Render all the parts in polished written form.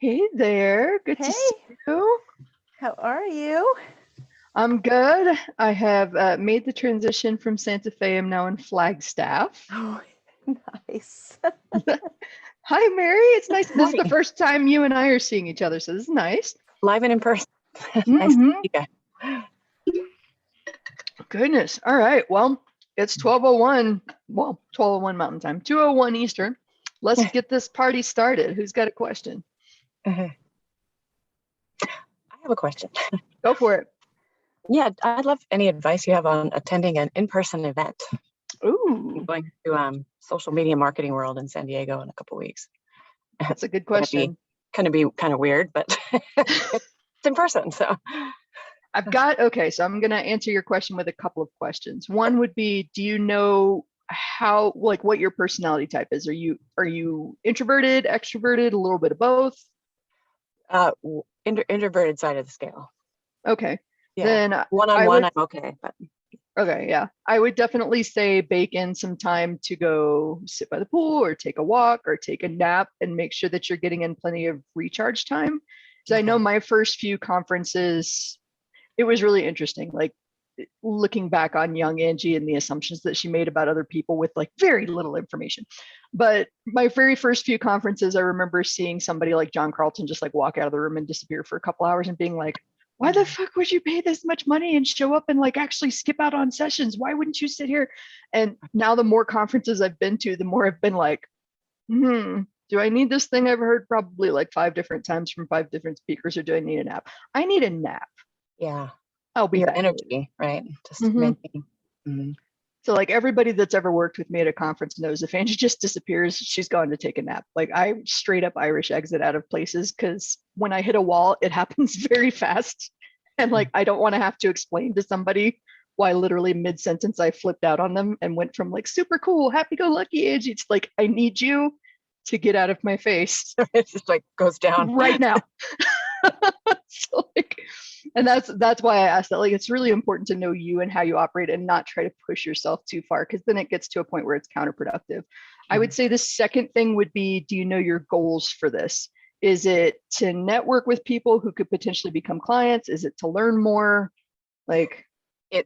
Hey there, good to Hey, see you. how are you? I'm good. I have made the transition from Santa Fe. I'm now in Flagstaff. Oh, nice. Hi, Mary. It's nice. This is the Hi, first time you and I are seeing each other, so this is nice. live and in person. Nice to hmm meet you. Goodness. All right. Well, it's 12:01. Well, 12:01 Mountain Time, 2:01 Eastern. Let's get this party started. Who's got a question? I have a question. Go for it. Yeah, I'd love any advice you have on attending an in-person event. I'm Ooh, going to social media marketing world in San Diego in a couple weeks. that's a good Gonna be question. kind of weird, but it's in person. So Okay, so I'm going to answer your question with a couple of questions. One would be, do you know how, like, what your personality type is? Are you introverted, extroverted, a little bit of both? introverted side of the scale. Okay. Yeah, Then I one-on-one, would, I'm okay, but okay, yeah. I would definitely say bake in some time to go sit by the pool or take a walk or take a nap and make sure that you're getting in plenty of recharge time. So I know okay. my first few conferences, it was really interesting. Like looking back on young Angie and the assumptions that she made about other people with like very little information. But my very first few conferences, I remember seeing somebody like John Carlton just like walk out of the room and disappear for a couple hours and being like, why the fuck would you pay this much money and show up and like actually skip out on sessions? Why wouldn't you sit here? And now the more conferences I've been to, the more I've been like, do I need this thing I've heard probably like 5 different times from 5 different speakers, or do I need a nap? I need a nap. Yeah, I'll be your back later. energy, right? Just hmm maintain. Mhm. So like everybody that's ever worked with me at a conference knows if Angie just disappears, she's gone to take a nap. Like I straight up Irish exit out of places because when I hit a wall, it happens very fast. And like I don't want to have to explain to somebody why literally mid-sentence I flipped out on them and went from like super cool, happy-go-lucky Angie to like, I need you to get out of my face It just like goes down. right now. So like, and that's why I asked that. Like, it's really important to know you and how you operate and not try to push yourself too far, because then it gets to a point where it's counterproductive. I would say the second thing would be, do you know your goals for this? Is it to network with people who could potentially become clients? Is it to learn more? Like,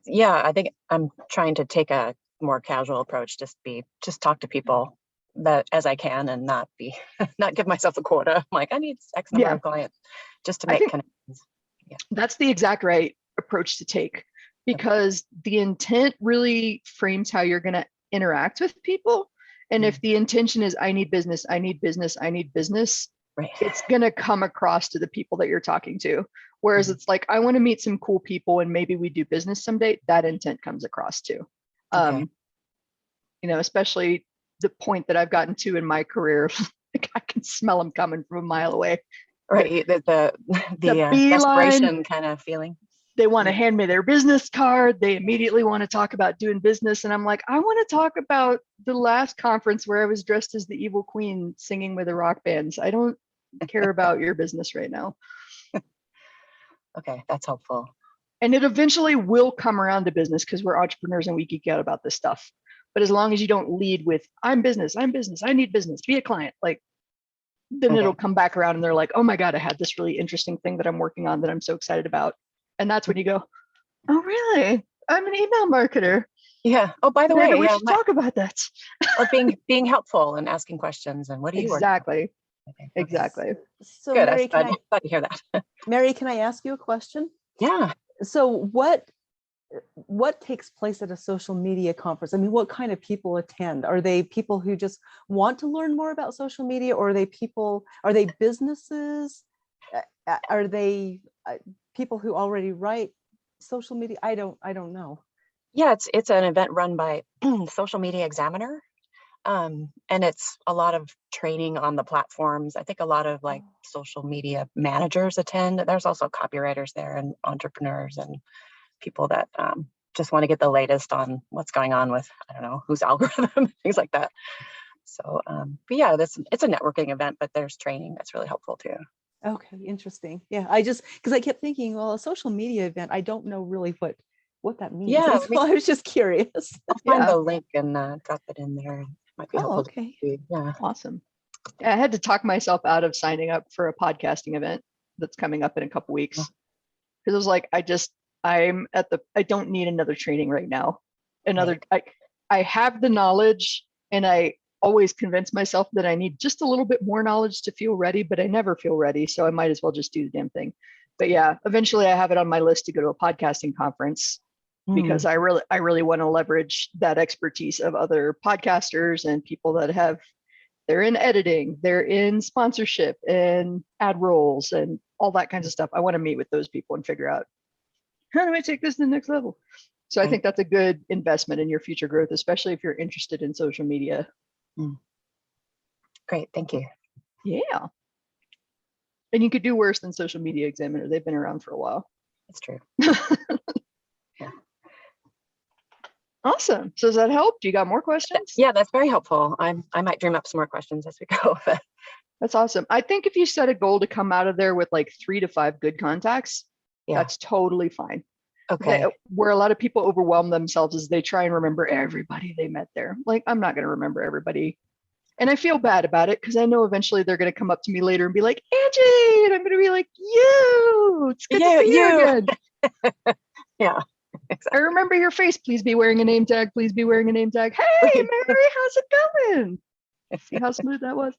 Yeah, I think I'm trying to take a more casual approach, just talk to people that as I can and not be not give myself a quota. I'm like, I need X number yeah, of clients just to I make think connections. Yeah. that's the exact right approach to take, Okay. because the intent really frames how you're going to interact with people. And if the intention is, I need business, I need business, I need business, Right. it's going to come across to the people that you're talking to. Whereas it's like, I want to meet some cool people and maybe we do business someday, that intent comes across too. Okay. Especially the point that I've gotten to in my career, like I can smell them coming from a mile away. Right. The The beeline, desperation kind of feeling. they want to Yeah. hand me their business card. They immediately want to talk about doing business. And I'm like, I want to talk about the last conference where I was dressed as the evil queen singing with the rock bands. I don't care about your business right now. Okay, that's helpful. And it eventually will come around to business because we're entrepreneurs and we geek out about this stuff. But as long as you don't lead with, I'm business, I need business, be a client, like, then Okay. it'll come back around and they're like, oh my God, I had this really interesting thing that I'm working on that I'm so excited about. And that's when you go, oh, really? I'm an email marketer. Yeah. Oh, by the Maybe way, we yeah, should talk about that. or being helpful and asking questions and what do you work on? Exactly. Okay. Exactly. So Good. I was Mary, glad to hear that. Mary, can I ask you a question? Yeah. So what takes place at a social media conference? I mean, what kind of people attend? Are they people who just want to learn more about social media, or are they businesses? Are they people who already write social media? I don't know. Yeah, it's an event run by Social Media Examiner. And it's a lot of training on the platforms. I think a lot of like social media managers attend. There's also copywriters there and entrepreneurs and people that just want to get the latest on what's going on with, I don't know, whose algorithm, things like that. So, but yeah, it's a networking event, but there's training that's really helpful too. Okay, interesting. Yeah, because I kept thinking, well, a social media event, I don't know really what that means. Yeah, And so I was just curious. I'll find Yeah. the link and drop it in there. It might be Oh, helpful. okay. Yeah. Awesome. I had to talk myself out of signing up for a podcasting event that's coming up in a couple weeks. Because I was like, I don't need another training right now. I have the knowledge, and I always convince myself that I need just a little bit more knowledge to feel ready, but I never feel ready. So I might as well just do the damn thing. But yeah, eventually I have it on my list to go to a podcasting conference because I really want to leverage that expertise of other podcasters and people that they're in editing, they're in sponsorship and ad roles and all that kinds of stuff. I want to meet with those people and figure out, how do I take this to the next level? So I think that's a good investment in your future growth, especially if you're interested in social media. Great, thank you. Yeah. And you could do worse than Social Media Examiner. They've been around for a while. That's true. Awesome. So does that help? Do you got more questions? Yeah, that's very helpful. I might dream up some more questions as we go. That's awesome. I think if you set a goal to come out of there with like 3 to 5 good contacts, that's totally fine. Okay. Where a lot of people overwhelm themselves is they try and remember everybody they met there. Like, I'm not going to remember everybody. And I feel bad about it because I know eventually they're going to come up to me later and be like, Angie, and I'm going to be like, it's good to see you again. Yeah. Exactly. I remember your face. Please be wearing a name tag. Please be wearing a name tag. Hey, Mary, how's it going? See how smooth that was?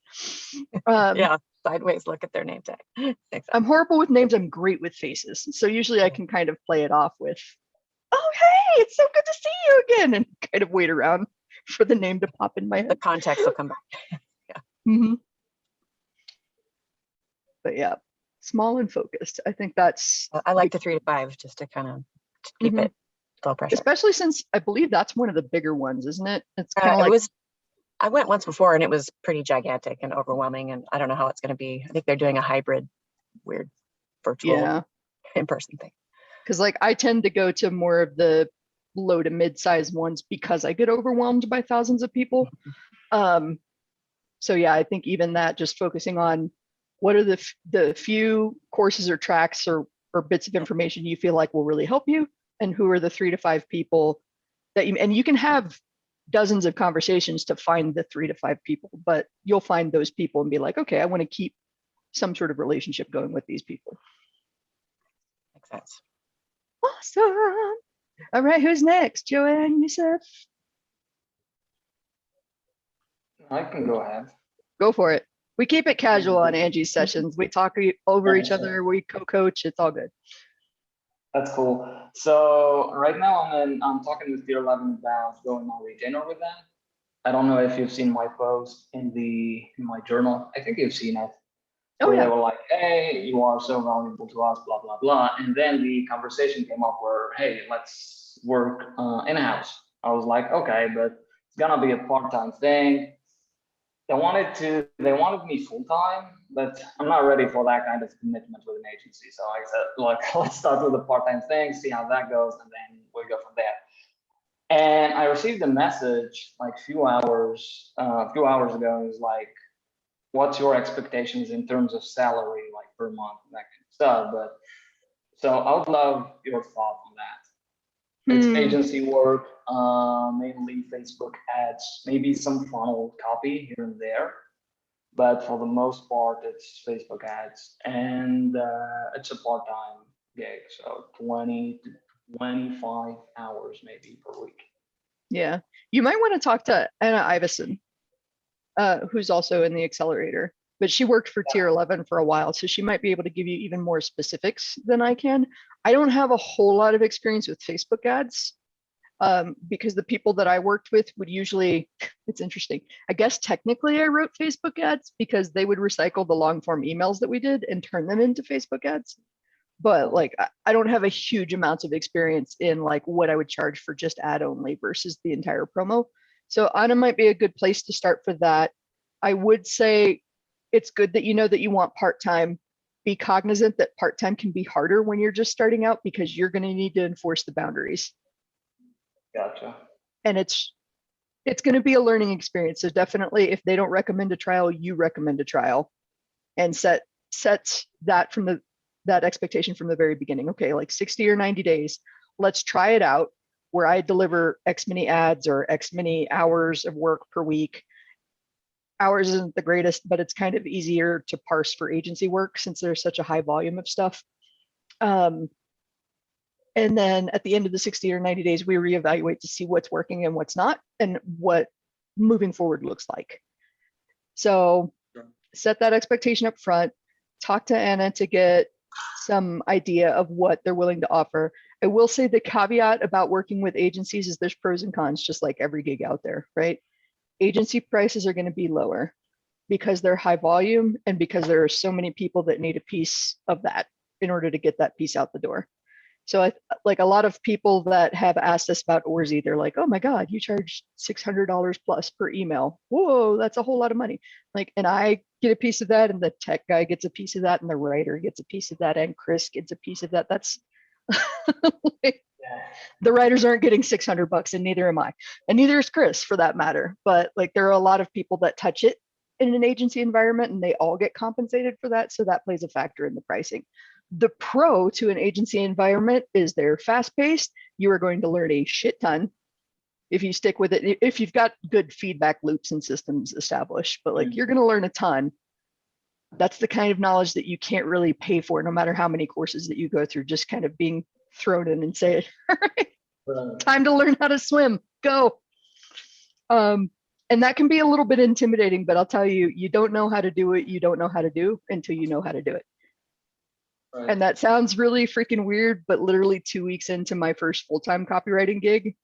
Yeah, sideways look at their name tag. Exactly. I'm horrible with names. I'm great with faces. So usually I can kind of play it off with, oh, hey, it's so good to see you again, and kind of wait around for the name to pop in my head. The context will come back. Mm-hmm. But yeah, small and focused. I think that's. I like the 3 to 5 just to kind of keep it low pressure. Especially since I believe that's one of the bigger ones, isn't it? It's kind of like. I went once before and it was pretty gigantic and overwhelming, and I don't know how it's going to be. I think they're doing a hybrid, weird, virtual, in-person thing. Because like I tend to go to more of the low to mid-sized ones because I get overwhelmed by thousands of people. So yeah, I think even that, just focusing on what are the few courses or tracks or bits of information you feel like will really help you, and who are the 3 to 5 people that you can have dozens of conversations to find the 3 to 5 people, but you'll find those people and be like, okay, I want to keep some sort of relationship going with these people. Makes sense. Awesome. All right, who's next? Joanne, Yusuf? I can go ahead. Go for it. We keep it casual on Angie's sessions. We talk over each other. We co-coach. It's all good. That's cool. So right now I'm talking with Tier 11 about going on retainer with them. I don't know if you've seen my post in my journal. I think you've seen it. Oh, yeah. They were like, hey, you are so valuable to us, blah, blah, blah. And then the conversation came up where, hey, let's work in-house. I was like, okay, but it's gonna be a part-time thing. They wanted me full-time, but I'm not ready for that kind of commitment with an agency. So I said, look, let's start with a part-time thing, see how that goes, and then we'll go from there. And I received a message like a few hours ago. It was like, what's your expectations in terms of salary, like per month, and that kind of stuff. But so I would love your thought on that. It's agency work, mainly Facebook ads, maybe some funnel copy here and there, but for the most part, it's Facebook ads, and it's a part-time gig, so 20 to 25 hours maybe per week. Yeah, you might want to talk to Anna Iveson, who's also in the accelerator, but she worked for Tier 11 for a while, so she might be able to give you even more specifics than I can. I don't have a whole lot of experience with Facebook ads because the people that I worked with would usually, it's interesting. I guess technically I wrote Facebook ads because they would recycle the long form emails that we did and turn them into Facebook ads. But like, I don't have a huge amount of experience in like what I would charge for just ad only versus the entire promo. So Anna might be a good place to start for that. I would say it's good that you know that you want part-time. Be cognizant that part-time can be harder when you're just starting out because you're going to need to enforce the boundaries. Gotcha. And it's going to be a learning experience. So definitely if they don't recommend a trial, you recommend a trial, and set that from that expectation from the very beginning. Okay, like 60 or 90 days, let's try it out where I deliver X many ads or X many hours of work per week. ours isn't the greatest, but it's kind of easier to parse for agency work since there's such a high volume of stuff. And then at the end of the 60 or 90 days, we reevaluate to see what's working and what's not, and what moving forward looks like. So set that expectation up front, talk to Anna to get some idea of what they're willing to offer. I will say the caveat about working with agencies is there's pros and cons, just like every gig out there, right? Agency prices are going to be lower because they're high volume and because there are so many people that need a piece of that in order to get that piece out the door. So like a lot of people that have asked us about Orzi, they're like, oh my God, you charge $600 plus per email. Whoa, that's a whole lot of money. Like, and I get a piece of that, and the tech guy gets a piece of that, and the writer gets a piece of that, and Chris gets a piece of that. That's like, the writers aren't getting $600, and neither am I, and neither is Chris for that matter. But like, there are a lot of people that touch it in an agency environment, and they all get compensated for that. So that plays a factor in the pricing. The pro to an agency environment is they're fast-paced. You are going to learn a shit ton if you stick with it, if you've got good feedback loops and systems established, but like, you're going to learn a ton. That's the kind of knowledge that you can't really pay for, no matter how many courses that you go through, just kind of being thrown in and say, all right, time to learn how to swim, go. And that can be a little bit intimidating, but I'll tell you, you don't know how to do it. You don't know how to do until you know how to do it. Right. And that sounds really freaking weird, but literally 2 weeks into my first full-time copywriting gig,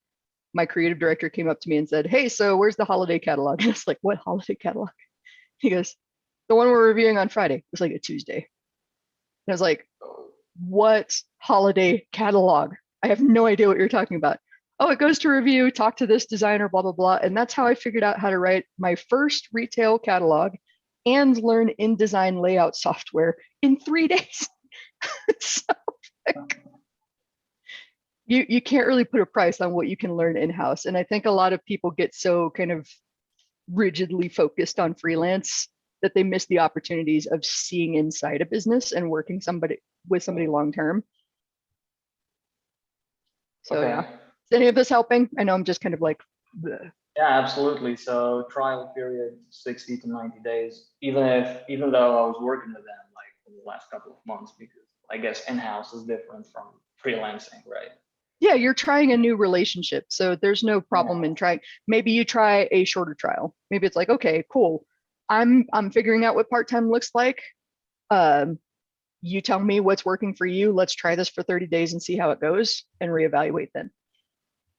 my creative director came up to me and said, hey, so where's the holiday catalog? And I was like, what holiday catalog? He goes, the one we're reviewing on Friday. It was like a Tuesday. And I was like, what holiday catalog? I have no idea what you're talking about. Oh, it goes to review, talk to this designer, blah, blah, blah. And that's how I figured out how to write my first retail catalog and learn InDesign layout software in 3 days. So, like, you can't really put a price on what you can learn in-house. And I think a lot of people get so kind of rigidly focused on freelance that they miss the opportunities of seeing inside a business and working with somebody long-term. So okay. Yeah, is any of this helping? I know I'm just kind of like, bleh. Yeah, absolutely. So trial period, 60 to 90 days, even though I was working with them like for the last couple of months, because I guess in-house is different from freelancing, right? Yeah, you're trying a new relationship. So there's no problem in trying. Maybe you try a shorter trial. Maybe it's like, okay, cool. I'm figuring out what part-time looks like. You tell me what's working for you. Let's try this for 30 days and see how it goes and reevaluate then.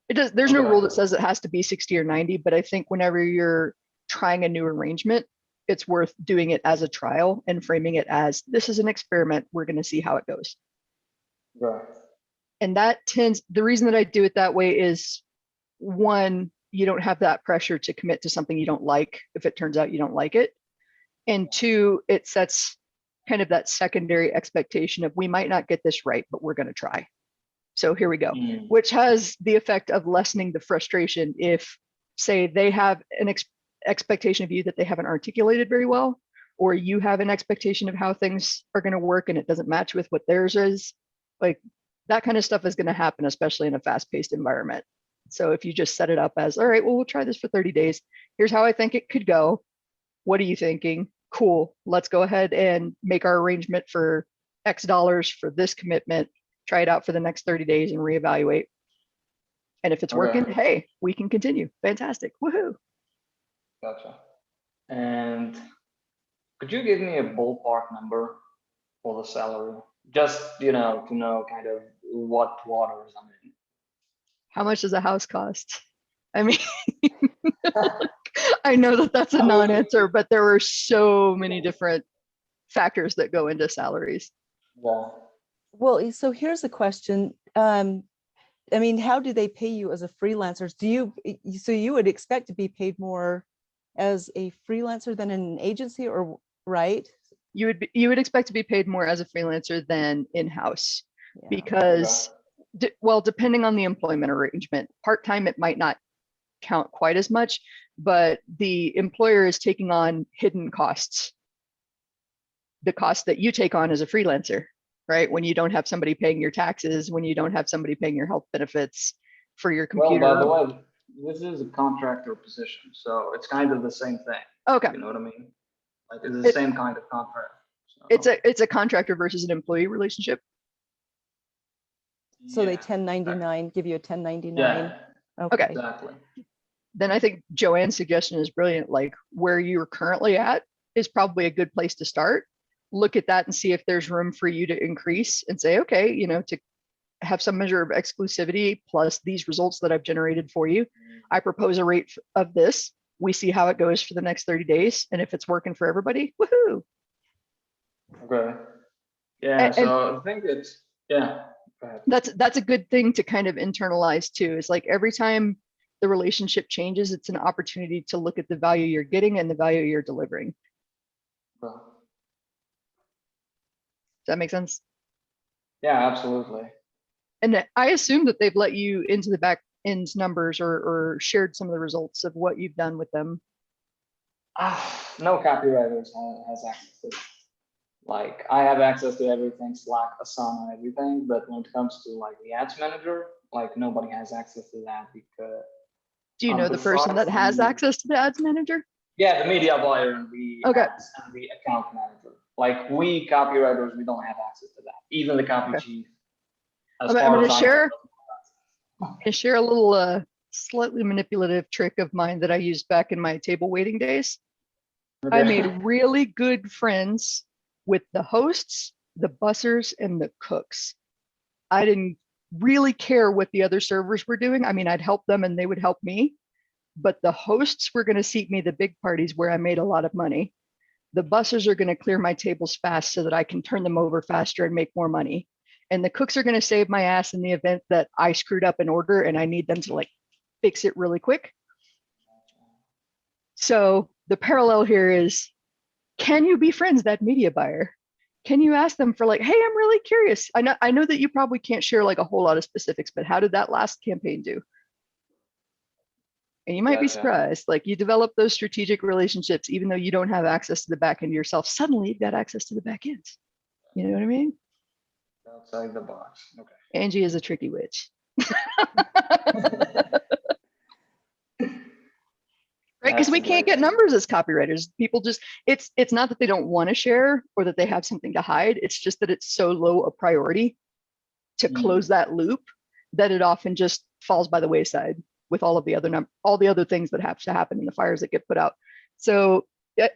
There's no rule that says it has to be 60 or 90, but I think whenever you're trying a new arrangement, it's worth doing it as a trial and framing it as, this is an experiment. We're going to see how it goes. Right. And the reason that I do it that way is, one, you don't have that pressure to commit to something you don't like if it turns out you don't like it. And two, it sets kind of that secondary expectation of, we might not get this right, but we're going to try. So here we go, which has the effect of lessening the frustration if, say, they have an expectation of you that they haven't articulated very well, or you have an expectation of how things are going to work and it doesn't match with what theirs is. Like, that kind of stuff is going to happen, especially in a fast-paced environment. So if you just set it up as, all right, well, we'll try this for 30 days. Here's how I think it could go. What are you thinking? Cool. Let's go ahead and make our arrangement for X dollars for this commitment. Try it out for the next 30 days and reevaluate. And if it's working, hey, we can continue. Fantastic. Woohoo. Gotcha. And could you give me a ballpark number for the salary? Just, to know kind of what waters I'm in. How much does a house cost? I mean, I know that that's a non-answer, but there are so many different factors that go into salaries. Yeah. Well, so here's a question. I mean, how do they pay you as a freelancer? So you would expect to be paid more as a freelancer than in an agency, or right? You would expect to be paid more as a freelancer than in-house, because depending on the employment arrangement, part-time, it might not count quite as much, but the employer is taking on hidden costs, the cost that you take on as a freelancer, right? When you don't have somebody paying your taxes, when you don't have somebody paying your health benefits for your computer. Well, by the way, this is a contractor position, so it's kind of the same thing. Okay. You know what I mean? Like it's the same kind of contract. So, It's a contractor versus an employee relationship. So they yeah, 1099, give you a 1099. Yeah, Okay. exactly. Then I think Joanne's suggestion is brilliant. Like where you're currently at is probably a good place to start. Look at that and see if there's room for you to increase and say, okay, you know, to have some measure of exclusivity plus these results that I've generated for you. I propose a rate of this. We see how it goes for the next 30 days. And if it's working for everybody, woohoo. Okay. Yeah, so I think it's, yeah. Go ahead. That's a good thing to kind of internalize too. Is like every time the relationship changes, it's an opportunity to look at the value you're getting and the value you're delivering. Does that make sense? Yeah, absolutely. And I assume that they've let you into the back end numbers or shared some of the results of what you've done with them. No copywriters has access to it. Like I have access to everything, Slack, Asana, everything, but when it comes to like the ads manager, like nobody has access to that because. Do you know the person that has access to the ads manager? Yeah, the media buyer and the Okay. ads and the account manager. Like we copywriters, we don't have access to that. Even the copy chief. I'm going to share a little slightly manipulative trick of mine that I used back in my table waiting days. I made really good friends with the hosts, the bussers, and the cooks. I didn't really care what the other servers were doing. I mean, I'd help them and they would help me. But the hosts were going to seat me the big parties where I made a lot of money. The bussers are going to clear my tables fast so that I can turn them over faster and make more money. And the cooks are going to save my ass in the event that I screwed up an order and I need them to like fix it really quick. So the parallel here is, can you befriend that media buyer? Can you ask them for like, hey, I'm really curious. I know that you probably can't share like a whole lot of specifics, but how did that last campaign do? And you might be surprised, like you develop those strategic relationships, even though you don't have access to the back end yourself, suddenly you've got access to the back end. You know what I mean? Outside the box. Okay. Angie is a tricky witch. Right, because we can't get numbers as copywriters. People just, it's not that they don't want to share or that they have something to hide. It's just that it's so low a priority to close that loop that it often just falls by the wayside with all of the other things that have to happen in the fires that get put out. So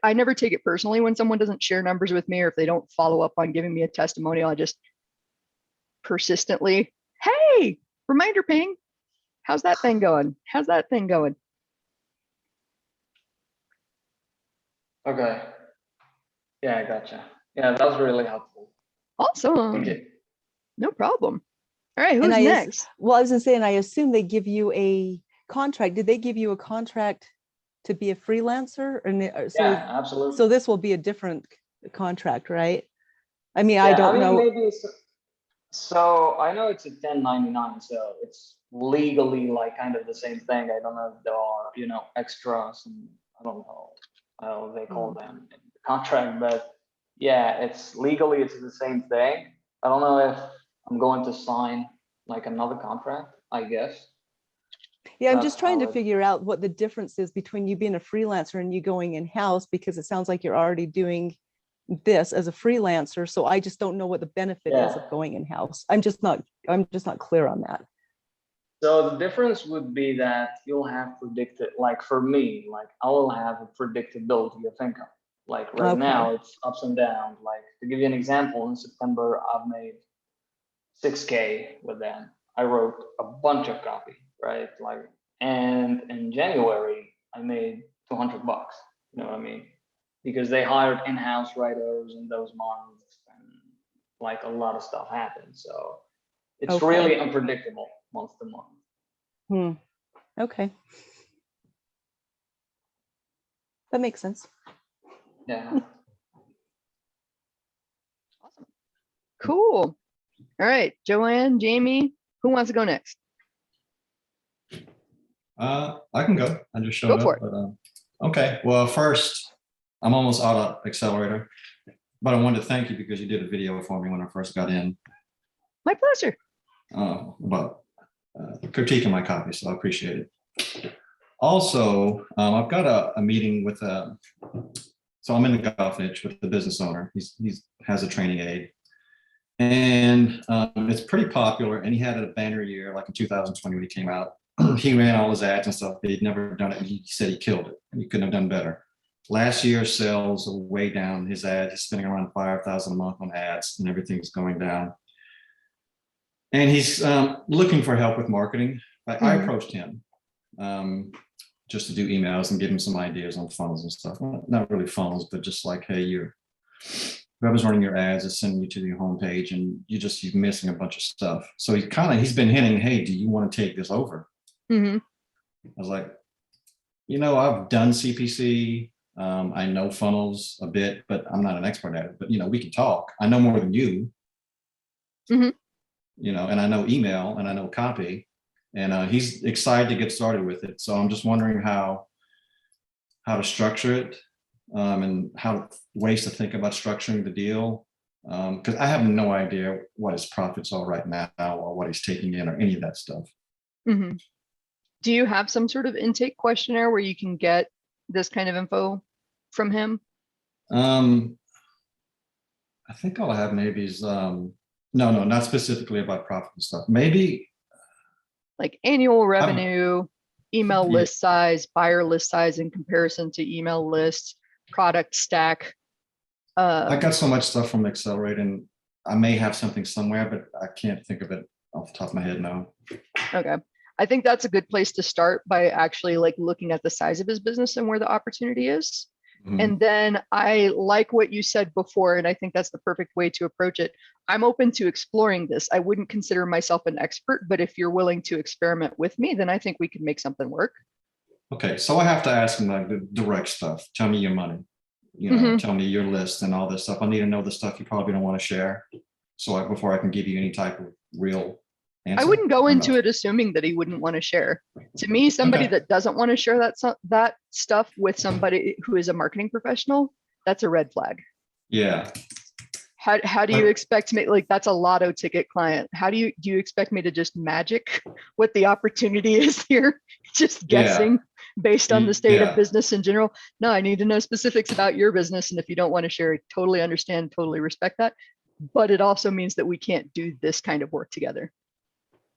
I never take it personally when someone doesn't share numbers with me or if they don't follow up on giving me a testimonial. I just persistently, hey, reminder ping. How's that thing going? How's that thing going? Okay. Yeah, I gotcha. Yeah, that was really helpful. Awesome. Thank you. No problem. All right, who's And next? Well, I was gonna say, and I assume they give you a contract. Did they give you a contract to be a freelancer? Yeah, absolutely. So this will be a different contract, right? I mean, I don't know. Maybe so I know it's a 1099, so it's legally like kind of the same thing. I don't know if there are, extras and I don't know how they call them in the contract, but yeah, it's the same thing. I don't know if I'm going to sign like another contract, I guess. Yeah, I'm just trying to figure out what the difference is between you being a freelancer and you going in-house, because it sounds like you're already doing this as a freelancer. So I just don't know what the benefit is of going in-house. I'm just not clear on that. So the difference would be that you'll have like for me, like I will have a predictability of income. Like right now it's ups and downs. Like to give you an example, in September, I've made 6K with them. I wrote a bunch of copy, right? Like, and in January, I made $200. You know what I mean? Because they hired in-house writers in those months, and like a lot of stuff happened. So it's really unpredictable month to month. Okay. That makes sense. Yeah. Awesome. Cool. All right, Joanne, Jamie, who wants to go next? I can go. I just showed up. But, okay. Well, first, I'm almost out of Accelerator, but I wanted to thank you because you did a video for me when I first got in. My pleasure. About critiquing my copy, so I appreciate it. Also, I've got a meeting with so I'm in the golf niche with the business owner. He's has a training aid, and it's pretty popular. And he had a banner year, like in 2020 when he came out. He ran all his ads and stuff. He'd never done it. And he said he killed it. He couldn't have done better. Last year's sales are way down. His ads, he's spending around $5,000 a month on ads, and everything's going down. And he's looking for help with marketing. I approached him just to do emails and give him some ideas on funnels and stuff. Well, not really funnels, but just like, hey, whoever's running your ads is sending you to your homepage, and you're missing a bunch of stuff. So he's been hinting, hey, do you want to take this over? Mm-hmm. I was like, I've done CPC. I know funnels a bit, but I'm not an expert at it. But we can talk. I know more than you. Mm-hmm. And I know email and I know copy. And he's excited to get started with it. So I'm just wondering how to structure it, and ways to think about structuring the deal. Because I have no idea what his profits are right now, or what he's taking in, or any of that stuff. Mm-hmm. Do you have some sort of intake questionnaire where you can get this kind of info from him? I think all I have maybe is no, not specifically about profit and stuff. Maybe like annual revenue, email Yeah. list size, buyer list size in comparison to email lists, product stack. I got so much stuff from Accelerate, and I may have something somewhere, but I can't think of it off the top of my head now. Okay. I think that's a good place to start, by actually like looking at the size of his business and where the opportunity is. Mhm. And then I like what you said before, and I think that's the perfect way to approach it. I'm open to exploring this. I wouldn't consider myself an expert, but if you're willing to experiment with me, then I think we can make something work. Okay, so I have to ask him like the direct stuff. Tell me your money, tell me your list and all this stuff. I need to know the stuff you probably don't want to share. So before I can give you any type of real answer. I wouldn't go or into no? it assuming that he wouldn't want to share. To me, somebody Okay. that doesn't want to share that stuff with somebody who is a marketing professional, that's a red flag. Yeah. How do you expect me, like, that's a lotto ticket client. Do you expect me to just magic what the opportunity is here? Just guessing based on the state of business in general? No, I need to know specifics about your business. And if you don't want to share, I totally understand, totally respect that. But it also means that we can't do this kind of work together.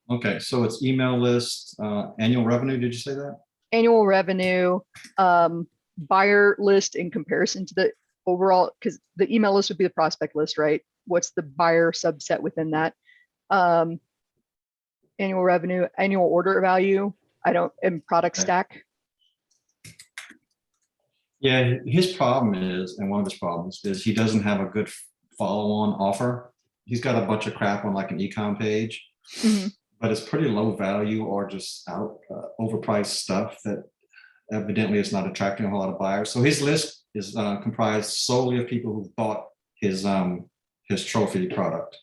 Okay, so it's email list, annual revenue, did you say that? Annual revenue, buyer list in comparison to the overall, because the email list would be the prospect list, right? What's the buyer subset within that? Annual revenue, annual order value, and product stack. Yeah, his problem is, and one of his problems is he doesn't have a good follow-on offer. He's got a bunch of crap on like an e-com page. Mm-hmm. But it's pretty low value or just overpriced stuff that evidently is not attracting a whole lot of buyers. So his list is comprised solely of people who bought his trophy product.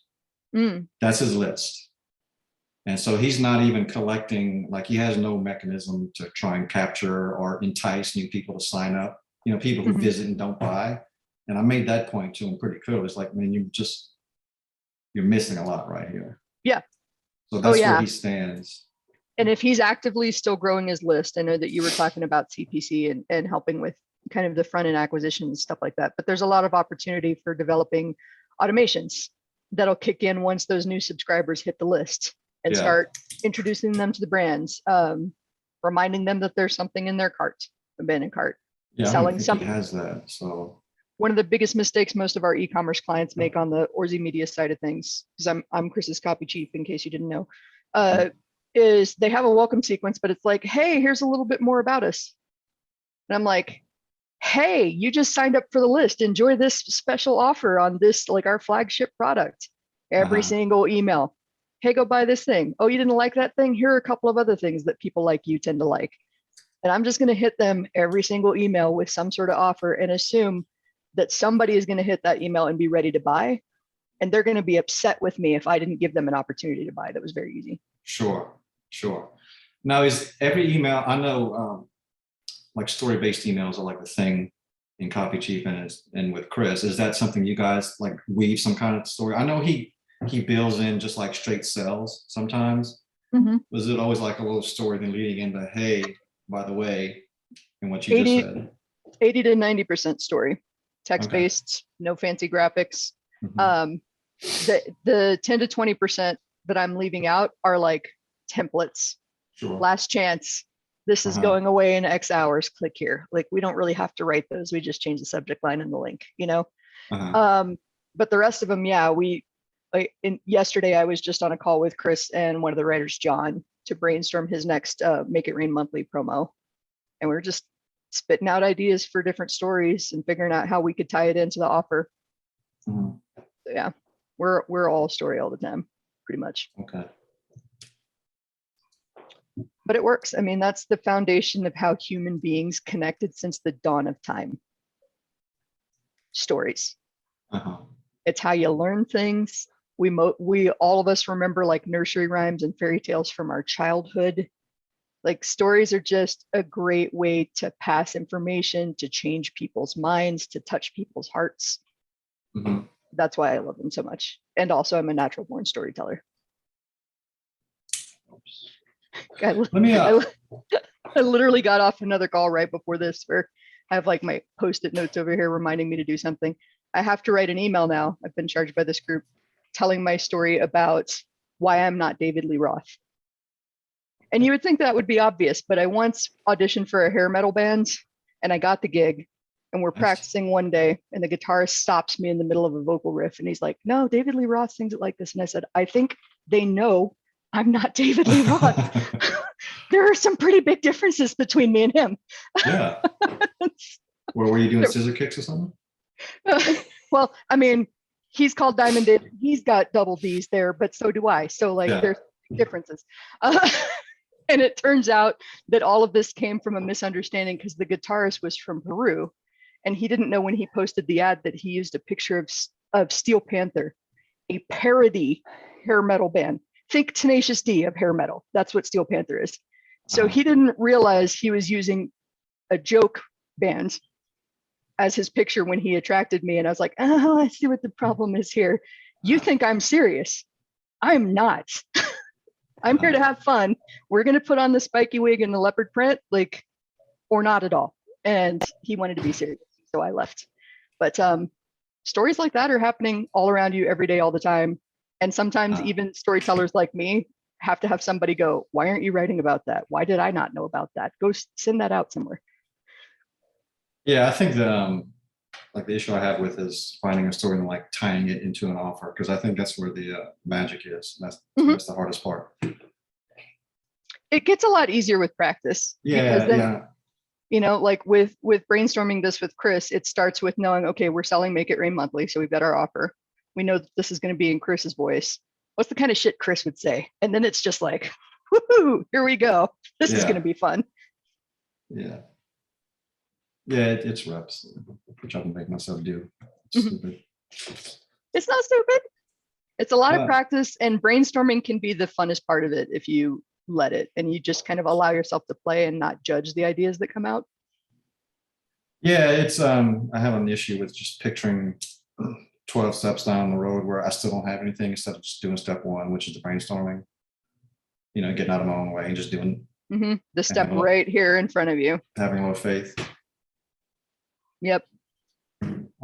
That's his list. And so he's not even collecting, like he has no mechanism to try and capture or entice new people to sign up, people who visit and don't buy. And I made that point to him pretty clearly. It's like, man, you're missing a lot right here. Yeah. So that's where he stands. And if he's actively still growing his list, I know that you were talking about CPC and helping with kind of the front end acquisition and stuff like that, but there's a lot of opportunity for developing automations that'll kick in once those new subscribers hit the list and start introducing them to the brands, reminding them that there's something in their cart, abandoned cart, selling something. He has that. So one of the biggest mistakes most of our e-commerce clients make on the Orzi Media side of things, because I'm Chris's copy chief, in case you didn't know, is they have a welcome sequence, but it's like, hey, here's a little bit more about us. And I'm like, hey, you just signed up for the list. Enjoy this special offer on this, like our flagship product. Every single email. Hey, go buy this thing. Oh, you didn't like that thing? Here are a couple of other things that people like you tend to like. And I'm just going to hit them every single email with some sort of offer and assume that somebody is going to hit that email and be ready to buy. And they're going to be upset with me if I didn't give them an opportunity to buy. That was very easy. Sure. Now, is every email, I know like story-based emails are like the thing in Copy Chief and with Chris. Is that something you guys like weave some kind of story? I know he builds in just like straight sales sometimes, Mhm. Was it always like a little story then leading into, hey, by the way, and what you just 80, said? 80 to 90% story, text-based, no fancy graphics. Mhm. The 10 to 20% that I'm leaving out are like templates. Sure. Last chance. This is going away in X hours. Click here. Like we don't really have to write those. We just change the subject line and the link, you know? But the rest of them, yeah, yesterday I was just on a call with Chris and one of the writers, John, to brainstorm his next Make It Rain monthly promo. And we are just spitting out ideas for different stories and figuring out how we could tie it into the offer. Mhm. So yeah, we're all story all the time, pretty much. Okay. But it works. I mean, that's the foundation of how human beings connected since the dawn of time. Stories. It's how you learn things. We all of us remember like nursery rhymes and fairy tales from our childhood. Like stories are just a great way to pass information, to change people's minds, to touch people's hearts. Mhm. That's why I love them so much. And also I'm a natural born storyteller. Let me. I literally got off another call right before this where I have like my post-it notes over here reminding me to do something. I have to write an email now. I've been charged by this group telling my story about why I'm not David Lee Roth. And you would think that would be obvious, but I once auditioned for a hair metal band and I got the gig and we're practicing one day and the guitarist stops me in the middle of a vocal riff and he's like, no, David Lee Roth sings it like this. And I said, I think they know I'm not David Lee Roth. There are some pretty big differences between me and him. Yeah. Where were you doing scissor kicks or something? Well, I mean, he's called Diamond David. He's got double D's there, but so do I. So like there's differences. And it turns out that all of this came from a misunderstanding because the guitarist was from Peru and he didn't know when he posted the ad that he used a picture of Steel Panther, a parody hair metal band. Think Tenacious D of hair metal. That's what Steel Panther is. So he didn't realize he was using a joke band as his picture when he attracted me. And I was like, oh, I see what the problem is here. You think I'm serious. I'm not. I'm here to have fun. We're going to put on the spiky wig and the leopard print, like, or not at all. And he wanted to be serious. So I left. But stories like that are happening all around you every day, all the time. And sometimes even storytellers like me have to have somebody go, why aren't you writing about that? Why did I not know about that? Go send that out somewhere. Yeah, I think the issue I have with is finding a story and like tying it into an offer, because I think that's where the magic is. That's the hardest part. It gets a lot easier with practice. Yeah, because then, you know, like with brainstorming this with Chris, it starts with knowing, okay, we're selling Make It Rain monthly, so we've got our offer. We know that this is going to be in Chris's voice. What's the kind of shit Chris would say? And then it's just like, woohoo, here we go. This is going to be fun. Yeah. Yeah, it's reps, which I can make myself do. It's stupid. It's not stupid. It's a lot of practice, and brainstorming can be the funnest part of it if you let it and you just kind of allow yourself to play and not judge the ideas that come out. Yeah, it's I have an issue with just picturing 12 steps down the road where I still don't have anything instead of just doing step one, which is the brainstorming. You know, getting out of my own way and just doing the step right here in front of you. Having a little faith. Yep.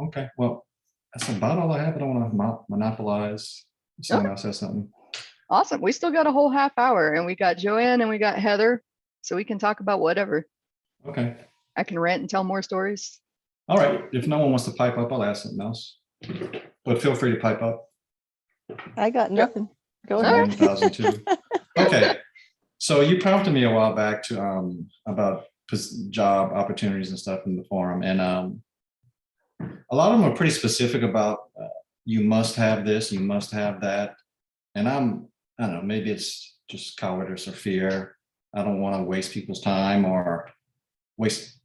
Okay, well, that's about all I have. I don't want to monopolize. Someone else has something. Awesome. We still got a whole half hour and we got Joanne and we got Heather, so we can talk about whatever. Okay. I can rant and tell more stories. All right. If no one wants to pipe up, I'll ask something else. But feel free to pipe up. I got nothing. Go ahead. 1002. Okay. So you prompted me a while back to about job opportunities and stuff in the forum, and a lot of them are pretty specific about you must have this, you must have that, and I don't know, maybe it's just cowardice or fear. I don't want to waste people's time or waste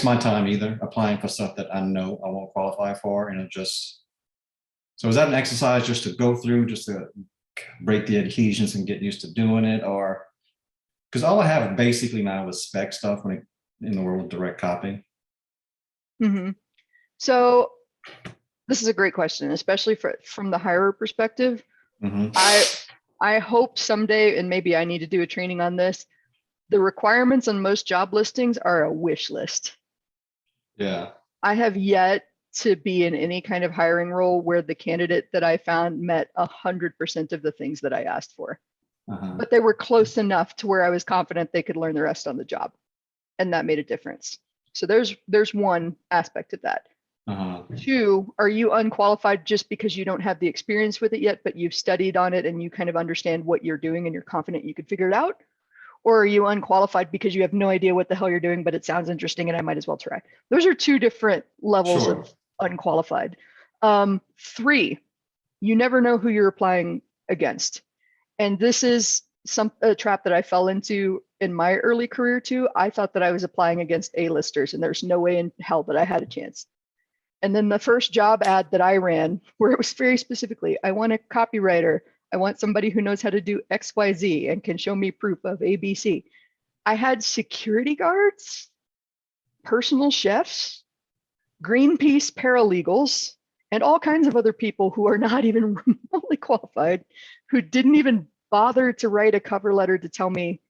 my time either applying for stuff that I know I won't qualify for, and so is that an exercise just to go through, just to break the adhesions and get used to doing it, or because all I have basically now is spec stuff in the world of direct copy. So this is a great question, especially from the hirer perspective. I hope someday, and maybe I need to do a training on this, the requirements on most job listings are a wish list. Yeah. I have yet to be in any kind of hiring role where the candidate that I found met 100% of the things that I asked for. Uh-huh. But they were close enough to where I was confident they could learn the rest on the job. And that made a difference. So there's one aspect of that. Uh-huh. 2, are you unqualified just because you don't have the experience with it yet, but you've studied on it and you kind of understand what you're doing and you're confident you could figure it out? Or are you unqualified because you have no idea what the hell you're doing, but it sounds interesting and I might as well try? Those are 2 different levels Sure. of unqualified. 3, you never know who you're applying against. And this is a trap that I fell into in my early career too. I thought that I was applying against A-listers and there's no way in hell that I had a chance. And then the first job ad that I ran, where it was very specifically, I want a copywriter, I want somebody who knows how to do XYZ and can show me proof of ABC. I had security guards, personal chefs, Greenpeace paralegals, and all kinds of other people who are not even remotely qualified, who didn't even bother to write a cover letter to tell me,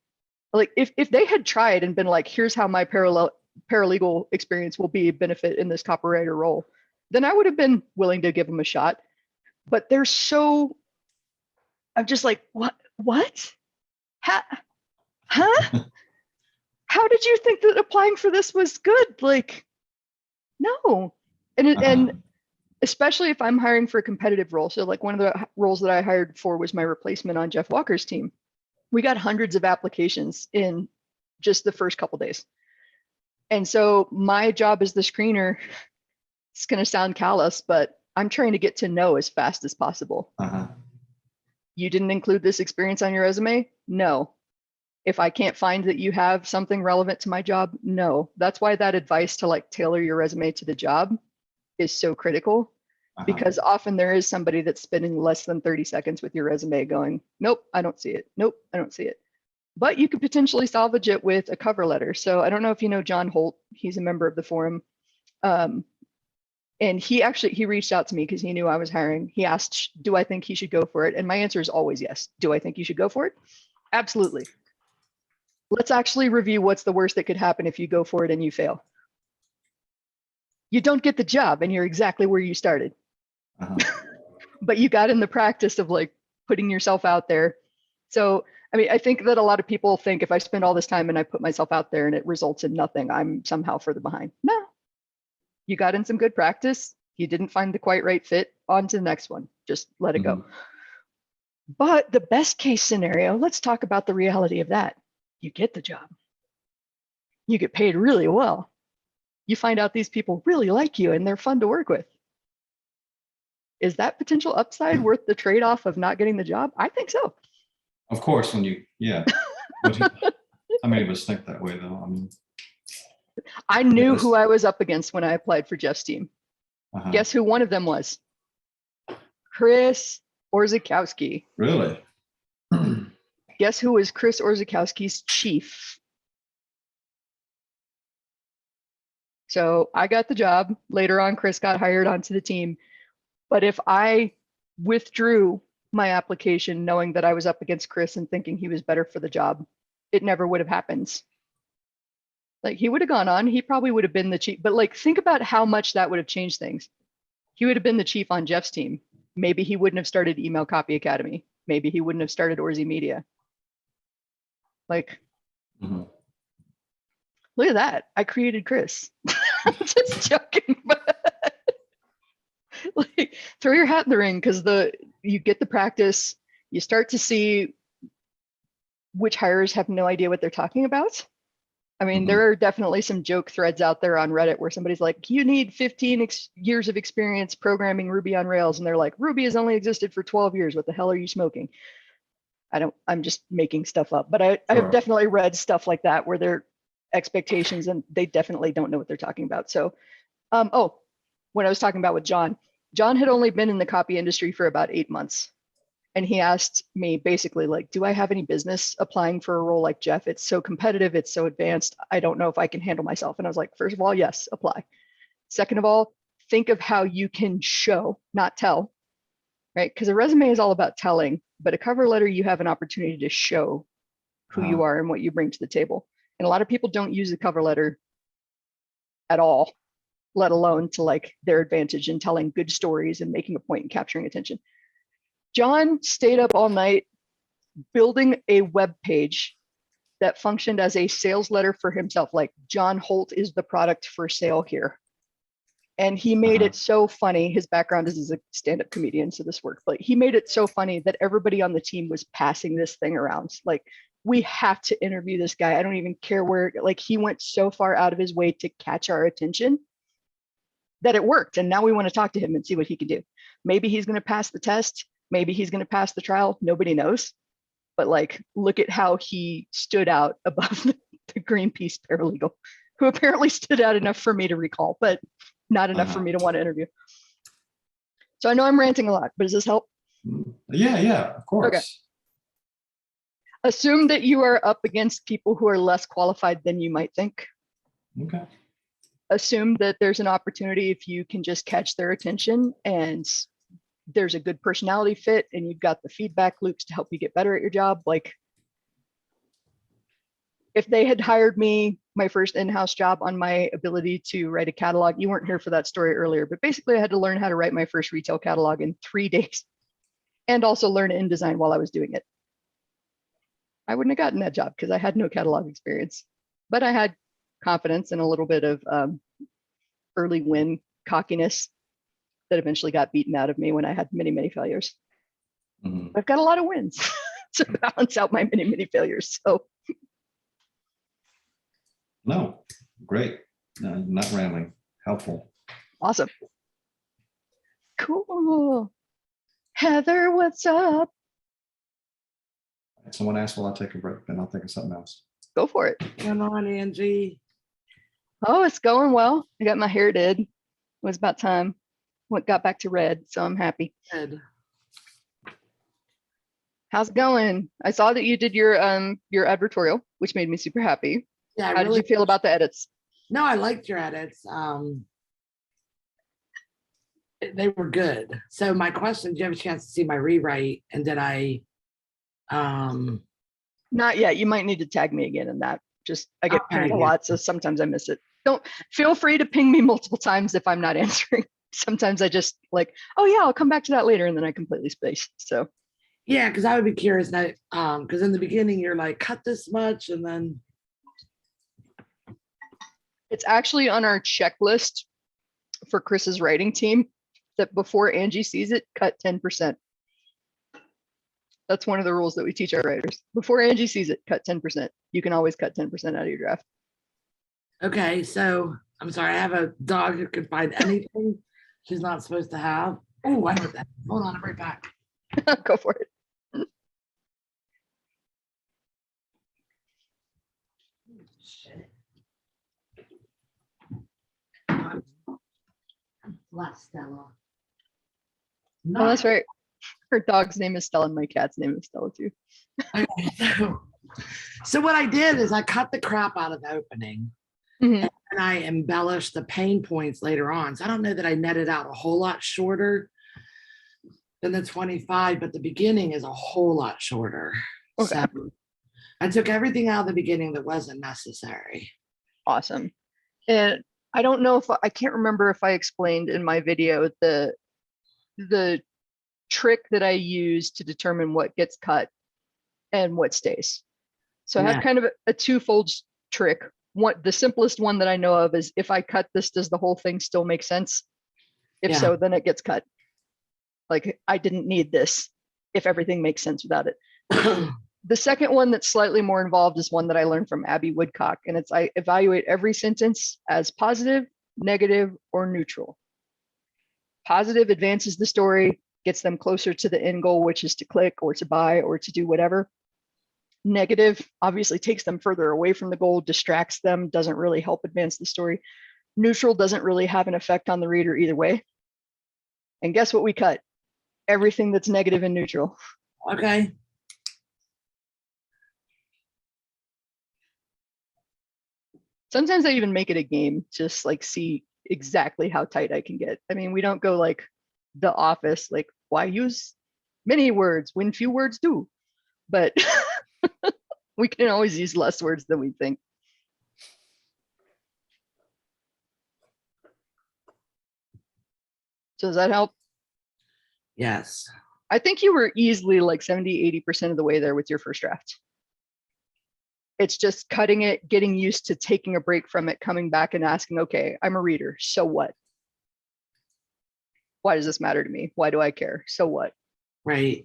like, if they had tried and been like, here's how my paralegal experience will be a benefit in this copywriter role, then I would have been willing to give them a shot. But they're so, I'm just like, what? Huh? How did you think that applying for this was good? Like, no. And especially if I'm hiring for a competitive role. So like one of the roles that I hired for was my replacement on Jeff Walker's team. We got hundreds of applications in just the first couple days. And so my job as the screener, it's going to sound callous, but I'm trying to get to know as fast as possible. Uh-huh. You didn't include this experience on your resume? No. If I can't find that you have something relevant to my job, no. That's why that advice to like tailor your resume to the job is so critical, because often there is somebody that's spending less than 30 seconds with your resume going, nope, I don't see it. Nope, I don't see it. But you could potentially salvage it with a cover letter. So I don't know if you know John Holt. He's a member of the forum. And he reached out to me because he knew I was hiring. He asked, do I think he should go for it? And my answer is always yes. Do I think you should go for it? Absolutely. Let's actually review what's the worst that could happen if you go for it and you fail. You don't get the job and you're exactly where you started. But you got in the practice of like putting yourself out there. So, I mean, I think that a lot of people think if I spend all this time and I put myself out there and it results in nothing, I'm somehow further behind. No, you got in some good practice. You didn't find the quite right fit, on to the next one. Just let it go. But the best case scenario, let's talk about the reality of that. You get the job. You get paid really well. You find out these people really like you and they're fun to work with. Is that potential upside worth the trade-off of not getting the job? I think so. Of course, yeah. How many of us think that way though? I mean, I knew who I was up against when I applied for Jeff's team. Guess who one of them was? Chris Orzechowski. Really? Guess who was Chris Orzechowski's chief? So I got the job. Later on, Chris got hired onto the team. But if I withdrew my application knowing that I was up against Chris and thinking he was better for the job, it never would have happened. Like he would have gone on, he probably would have been the chief, but like think about how much that would have changed things. He would have been the chief on Jeff's team. Maybe he wouldn't have started Email Copy Academy. Maybe he wouldn't have started Orzi Media. Like, look at that. I created Chris. I'm just joking, but like throw your hat in the ring because you get the practice, you start to see which hires have no idea what they're talking about. I mean, there are definitely some joke threads out there on Reddit where somebody's like, you need 15 years of experience programming Ruby on Rails. And they're like, Ruby has only existed for 12 years. What the hell are you smoking? I'm just making stuff up, but I've definitely read stuff like that where their expectations and they definitely don't know what they're talking about. So, when I was talking about with John had only been in the copy industry for about 8 months. And he asked me basically like, do I have any business applying for a role like Jeff? It's so competitive. It's so advanced. I don't know if I can handle myself. And I was like, first of all, yes, apply. Second of all, think of how you can show, not tell, right? Because a resume is all about telling. but a cover letter, you have an opportunity to show who you are and what you bring to the table. And a lot of people don't use the cover letter at all, let alone to like their advantage in telling good stories and making a point and capturing attention. John stayed up all night building a web page that functioned as a sales letter for himself. Like, John Holt is the product for sale here. And he made it so funny. His background is as a stand-up comedian, so this worked. But he made it so funny that everybody on the team was passing this thing around. Like, we have to interview this guy. I don't even care where, like, he went so far out of his way to catch our attention that it worked. And now we want to talk to him and see what he can do. Maybe he's going to pass the test. Maybe he's going to pass the trial. Nobody knows. But like, look at how he stood out above the Greenpeace paralegal, who apparently stood out enough for me to recall, but not enough for me to want to interview. So I know I'm ranting a lot, but does this help? Yeah, of course. Okay. Assume that you are up against people who are less qualified than you might think. Okay. Assume that there's an opportunity if you can just catch their attention and there's a good personality fit and you've got the feedback loops to help you get better at your job. Like, if they had hired me, my first in-house job, on my ability to write a catalog, you weren't here for that story earlier, but basically I had to learn how to write my first retail catalog in 3 days and also learn InDesign while I was doing it. I wouldn't have gotten that job because I had no catalog experience, but I had confidence and a little bit of early win cockiness that eventually got beaten out of me when I had many, many failures. I've got a lot of wins to balance out my many, many failures. So. No, great. No, not rambling, helpful. Awesome. Cool. Heather, what's up? Someone asked, well, I'll take a break, then I'll think of something else. Go for it. Come on, Angie. Oh, it's going well. I got my hair did. It was about time. Got back to red, so I'm happy. Good. How's it going? I saw that you did your advertorial, which made me super happy. Yeah. How did you feel about the edits? No, I liked your edits. They were good. So my question, did you have a chance to see my rewrite? And did I Not yet. You might need to tag me again in that. Just, I get Okay. pinged a lot, so sometimes I miss it. Don't feel free to ping me multiple times if I'm not answering. Sometimes I just like, oh yeah, I'll come back to that later, and then I completely space. So yeah, because I would be curious now, because in the beginning you're like, cut this much, and then it's actually on our checklist for Chris's writing team that before Angie sees it, cut 10%. That's one of the rules that we teach our writers. Before Angie sees it, cut 10%. You can always cut 10% out of your draft. okay, so I'm sorry, I have a dog who can find anything she's not supposed to have. Oh, I heard that. Hold on, I'm right back. Go for it. Shit. Last Stella. Oh, that's right. Her dog's name is Stella and my cat's name is Stella too. Okay, so what I did is I cut the crap out of the opening. Mhm. And I embellished the pain points later on. So I don't know that I netted out a whole lot shorter than the 25, but the beginning is a whole lot shorter. Okay. So I took everything out of the beginning that wasn't necessary. Awesome. And I don't know if I can't remember if I explained in my video the trick that I use to determine what gets cut and what stays. So I Yeah. have kind of a twofold trick. The simplest one that I know of is, if I cut this, does the whole thing still make sense? If Yeah. so, then it gets cut. Like, I didn't need this if everything makes sense without it. The second one that's slightly more involved is one that I learned from Abby Woodcock, and it's, I evaluate every sentence as positive, negative, or neutral. Positive advances the story, gets them closer to the end goal, which is to click or to buy or to do whatever. Negative obviously takes them further away from the goal, distracts them, doesn't really help advance the story. Neutral doesn't really have an effect on the reader either way. And guess what we cut? Everything that's negative and neutral. Okay. Sometimes I even make it a game, just like see exactly how tight I can get. I mean, we don't go like The Office, like, why use many words when few words do, but we can always use less words than we think. So does that help? Yes. I think you were easily like 70, 80% of the way there with your first draft. It's just cutting it, getting used to taking a break from it, coming back and asking, okay, I'm a reader. So what? Why does this matter to me? Why do I care? So what? Right.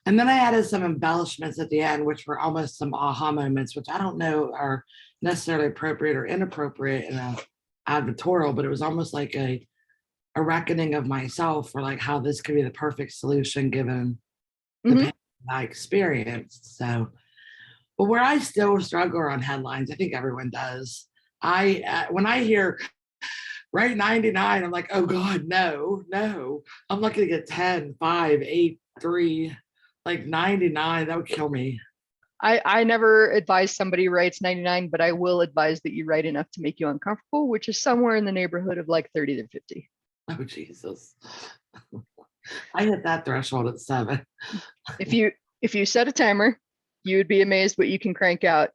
And then I added some embellishments at the end, which were almost some aha moments, which I don't know are necessarily appropriate or inappropriate in a advertorial, but it was almost like a reckoning of myself for like how this could be the perfect solution given the Mhm. pain I experienced. So, but where I still struggle on headlines, I think everyone does. When I hear write 99, I'm like, oh God, no. I'm not gonna get 10, 5, 8, 3, like 99. That would kill me. I never advise somebody writes 99, but I will advise that you write enough to make you uncomfortable, which is somewhere in the neighborhood of like 30 to 50. Oh Jesus. I hit that threshold at 7. If you set a timer, you would be amazed what you can crank out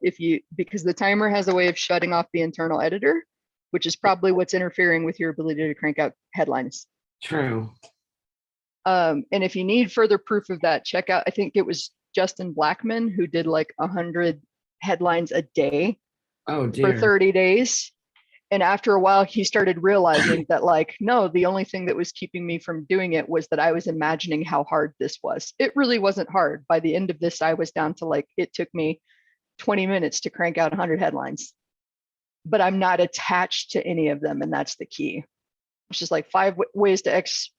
because the timer has a way of shutting off the internal editor, which is probably what's interfering with your ability to crank out headlines. True. And if you need further proof of that, check out, I think it was Justin Blackman who did like 100 headlines a day Oh for dear. 30 days. And after a while, he started realizing that like, no, the only thing that was keeping me from doing it was that I was imagining how hard this was. It really wasn't hard. By the end of this, I was down to like, it took me 20 minutes to crank out 100 headlines, but I'm not attached to any of them. And that's the key. It's just like 5 ways to X,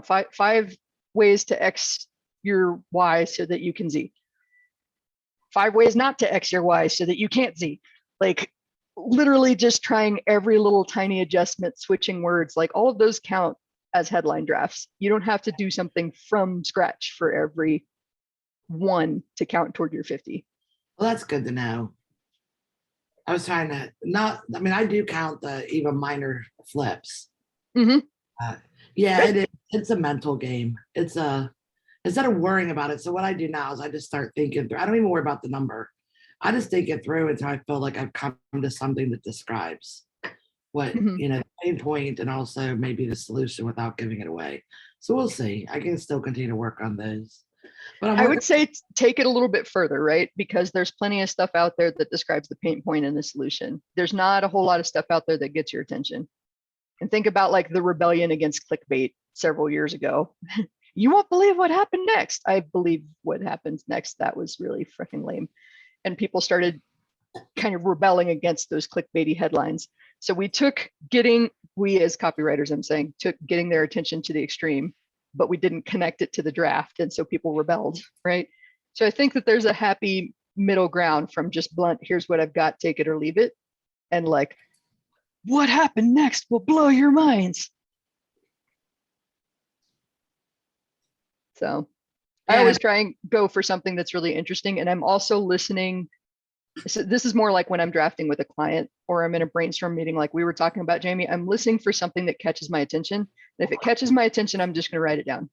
five ways to X your Y so that you can Z. 5 ways not to X your Y so that you can't Z. Like literally just trying every little tiny adjustment, switching words, like all of those count as headline drafts. You don't have to do something from scratch for every one to count toward your 50. Well, that's good to know. I was trying to I do count the even minor flips. Mhm. Yeah, it's a mental game. Instead of worrying about it. So what I do now is I just start thinking through. I don't even worry about the number. I just think it through until I feel like I've come to something that describes what, Mhm. the main point and also maybe the solution without giving it away. So we'll see. I can still continue to work on those. But I would say take it a little bit further, right? Because there's plenty of stuff out there that describes the pain point and the solution. There's not a whole lot of stuff out there that gets your attention. And think about like the rebellion against clickbait several years ago. You won't believe what happened next. I believe what happens next. That was really freaking lame. And people started kind of rebelling against those clickbaity headlines. So we as copywriters, I'm saying, took getting their attention to the extreme, but we didn't connect it to the draft. And so people rebelled, right? So I think that there's a happy middle ground from just blunt, here's what I've got, take it or leave it. And like, what happened next will blow your minds. So I always try and go for something that's really interesting. And I'm also listening. So this is more like when I'm drafting with a client or I'm in a brainstorm meeting, like we were talking about, Jamie, I'm listening for something that catches my attention. And if it catches my attention, I'm just going to write it down.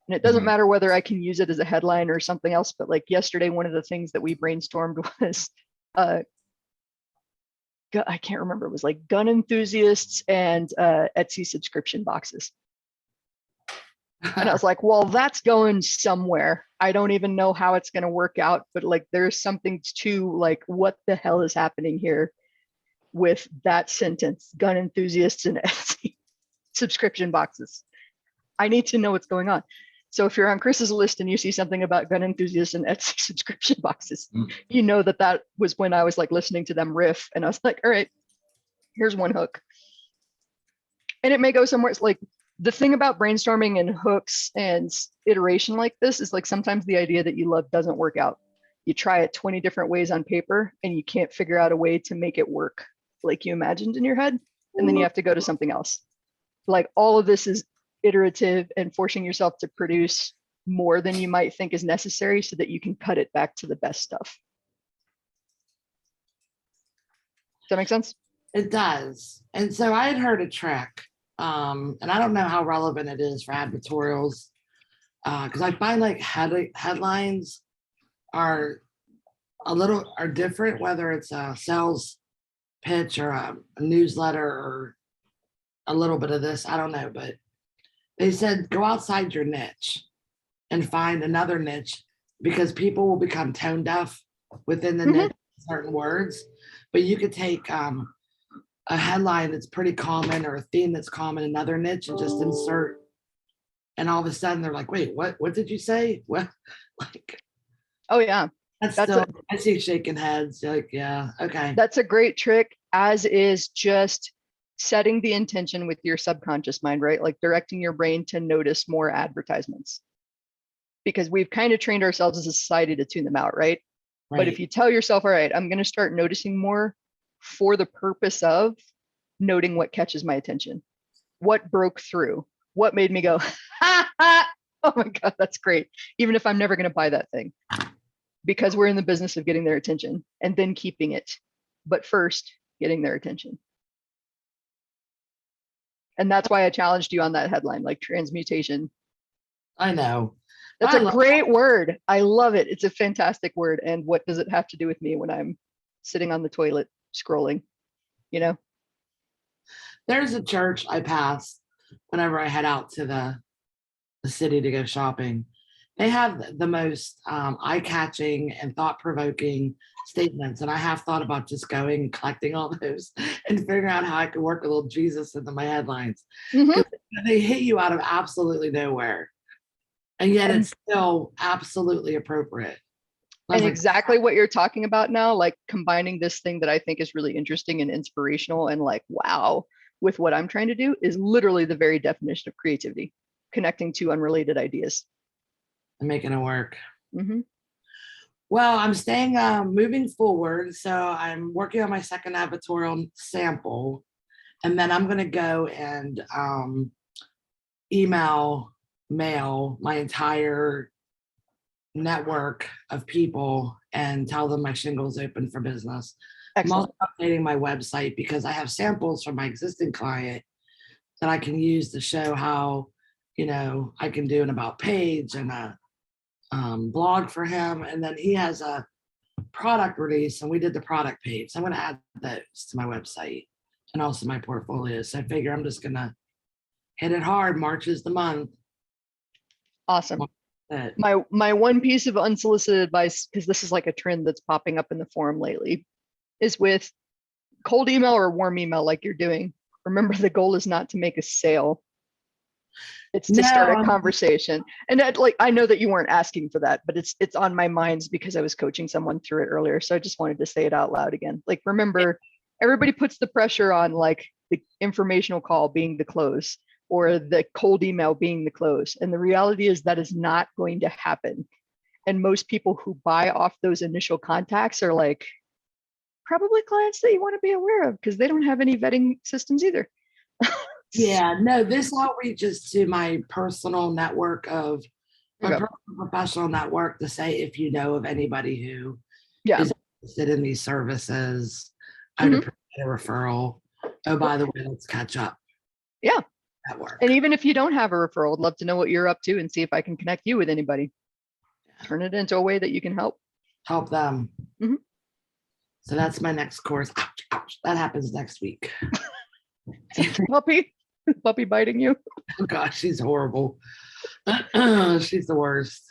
And it doesn't matter whether I can use it as a headline or something else. But like yesterday, one of the things that we brainstormed was, I can't remember, it was like gun enthusiasts and Etsy subscription boxes. And I was like, well, that's going somewhere. I don't even know how it's going to work out, but like there's something to like, what the hell is happening here with that sentence, gun enthusiasts and Etsy subscription boxes. I need to know what's going on. So if you're on Chris's list and you see something about gun enthusiasts and Etsy subscription boxes, you know that was when I was like listening to them riff and I was like, all right, here's one hook. And it may go somewhere. It's like, the thing about brainstorming and hooks and iteration like this is like sometimes the idea that you love doesn't work out. You try it 20 different ways on paper and you can't figure out a way to make it work like you imagined in your head. And then you have to go to something else. Like all of this is iterative and forcing yourself to produce more than you might think is necessary so that you can cut it back to the best stuff. Does that make sense? It does. And so I had heard a trick, and I don't know how relevant it is for advertorials, because I find like headlines are are different, whether it's a sales pitch or a newsletter or a little bit of this, I don't know, but they said go outside your niche and find another niche, because people will become tone deaf within the niche, certain words. But you could take a headline that's pretty common or a theme that's common in another niche and just insert, and all of a sudden they're like, wait, what did you say? What? Like, Oh yeah. that's That's still, I see shaking heads like, yeah, okay. That's a great trick, as is just setting the intention with your subconscious mind, right? Like directing your brain to notice more advertisements. Because we've kind of trained ourselves as a society to tune them out, right? But if Right. you tell yourself, all right, I'm going to start noticing more for the purpose of noting what catches my attention, what broke through, what made me go, ha, ha, oh my God, that's great. Even if I'm never going to buy that thing, because we're in the business of getting their attention and then keeping it. But first, getting their attention. And that's why I challenged you on that headline, like transmutation. I know. That's I a love great word. I love it. It's a fantastic word. And what does it have to do with me when I'm sitting on the toilet scrolling? You know? There's a church I pass whenever I head out to the city to go shopping. They have the most eye-catching and thought-provoking statements. And I have thought about just going and collecting all those and figuring out how I could work a little Jesus into my headlines. Mhm. 'Cause they hit you out of absolutely nowhere. And yet And- it's still absolutely appropriate. I was And like, exactly what you're talking about now, like combining this thing that I think is really interesting and inspirational and like, wow, with what I'm trying to do is literally the very definition of creativity, connecting two unrelated ideas. I'm making it work. Mhm. Well, I'm staying moving forward. So I'm working on my second advertorial sample. And then I'm gonna go and mail my entire network of people and tell them my shingle's open for business. I'm also Excellent. updating my website because I have samples from my existing client that I can use to show how, I can do an about page and a blog for him. And then he has a product release and we did the product page. So I'm going to add those to my website and also my portfolio. So I figure I'm just going to hit it hard. March is the month. Awesome. That My one piece of unsolicited advice, because this is like a trend that's popping up in the forum lately, is with cold email or warm email like you're doing. Remember, the goal is not to make a sale. It's to start a conversation. And that, like, I know that you weren't asking for that, but it's on my minds because I was coaching someone through it earlier. So I just wanted to say it out loud again. Like, remember, everybody puts the pressure on like the informational call being the close or the cold email being the close. And the reality is that is not going to happen. And most people who buy off those initial contacts are like probably clients that you want to be aware of because they don't have any vetting systems either. Yeah, no, this outreach is to my personal network of my Okay. personal professional network to say if you know of anybody who Yeah. is interested in these services, I'd Mhm. appreciate a referral. Oh, by the way, let's catch up. Yeah. Network. And even if you don't have a referral, I'd love to know what you're up to and see if I can connect you with anybody. Turn it into a way that you can help. Help them. Mhm. So that's my next course. Ouch, ouch. That happens next week. Puppy biting you. Oh gosh, she's horrible. She's the worst.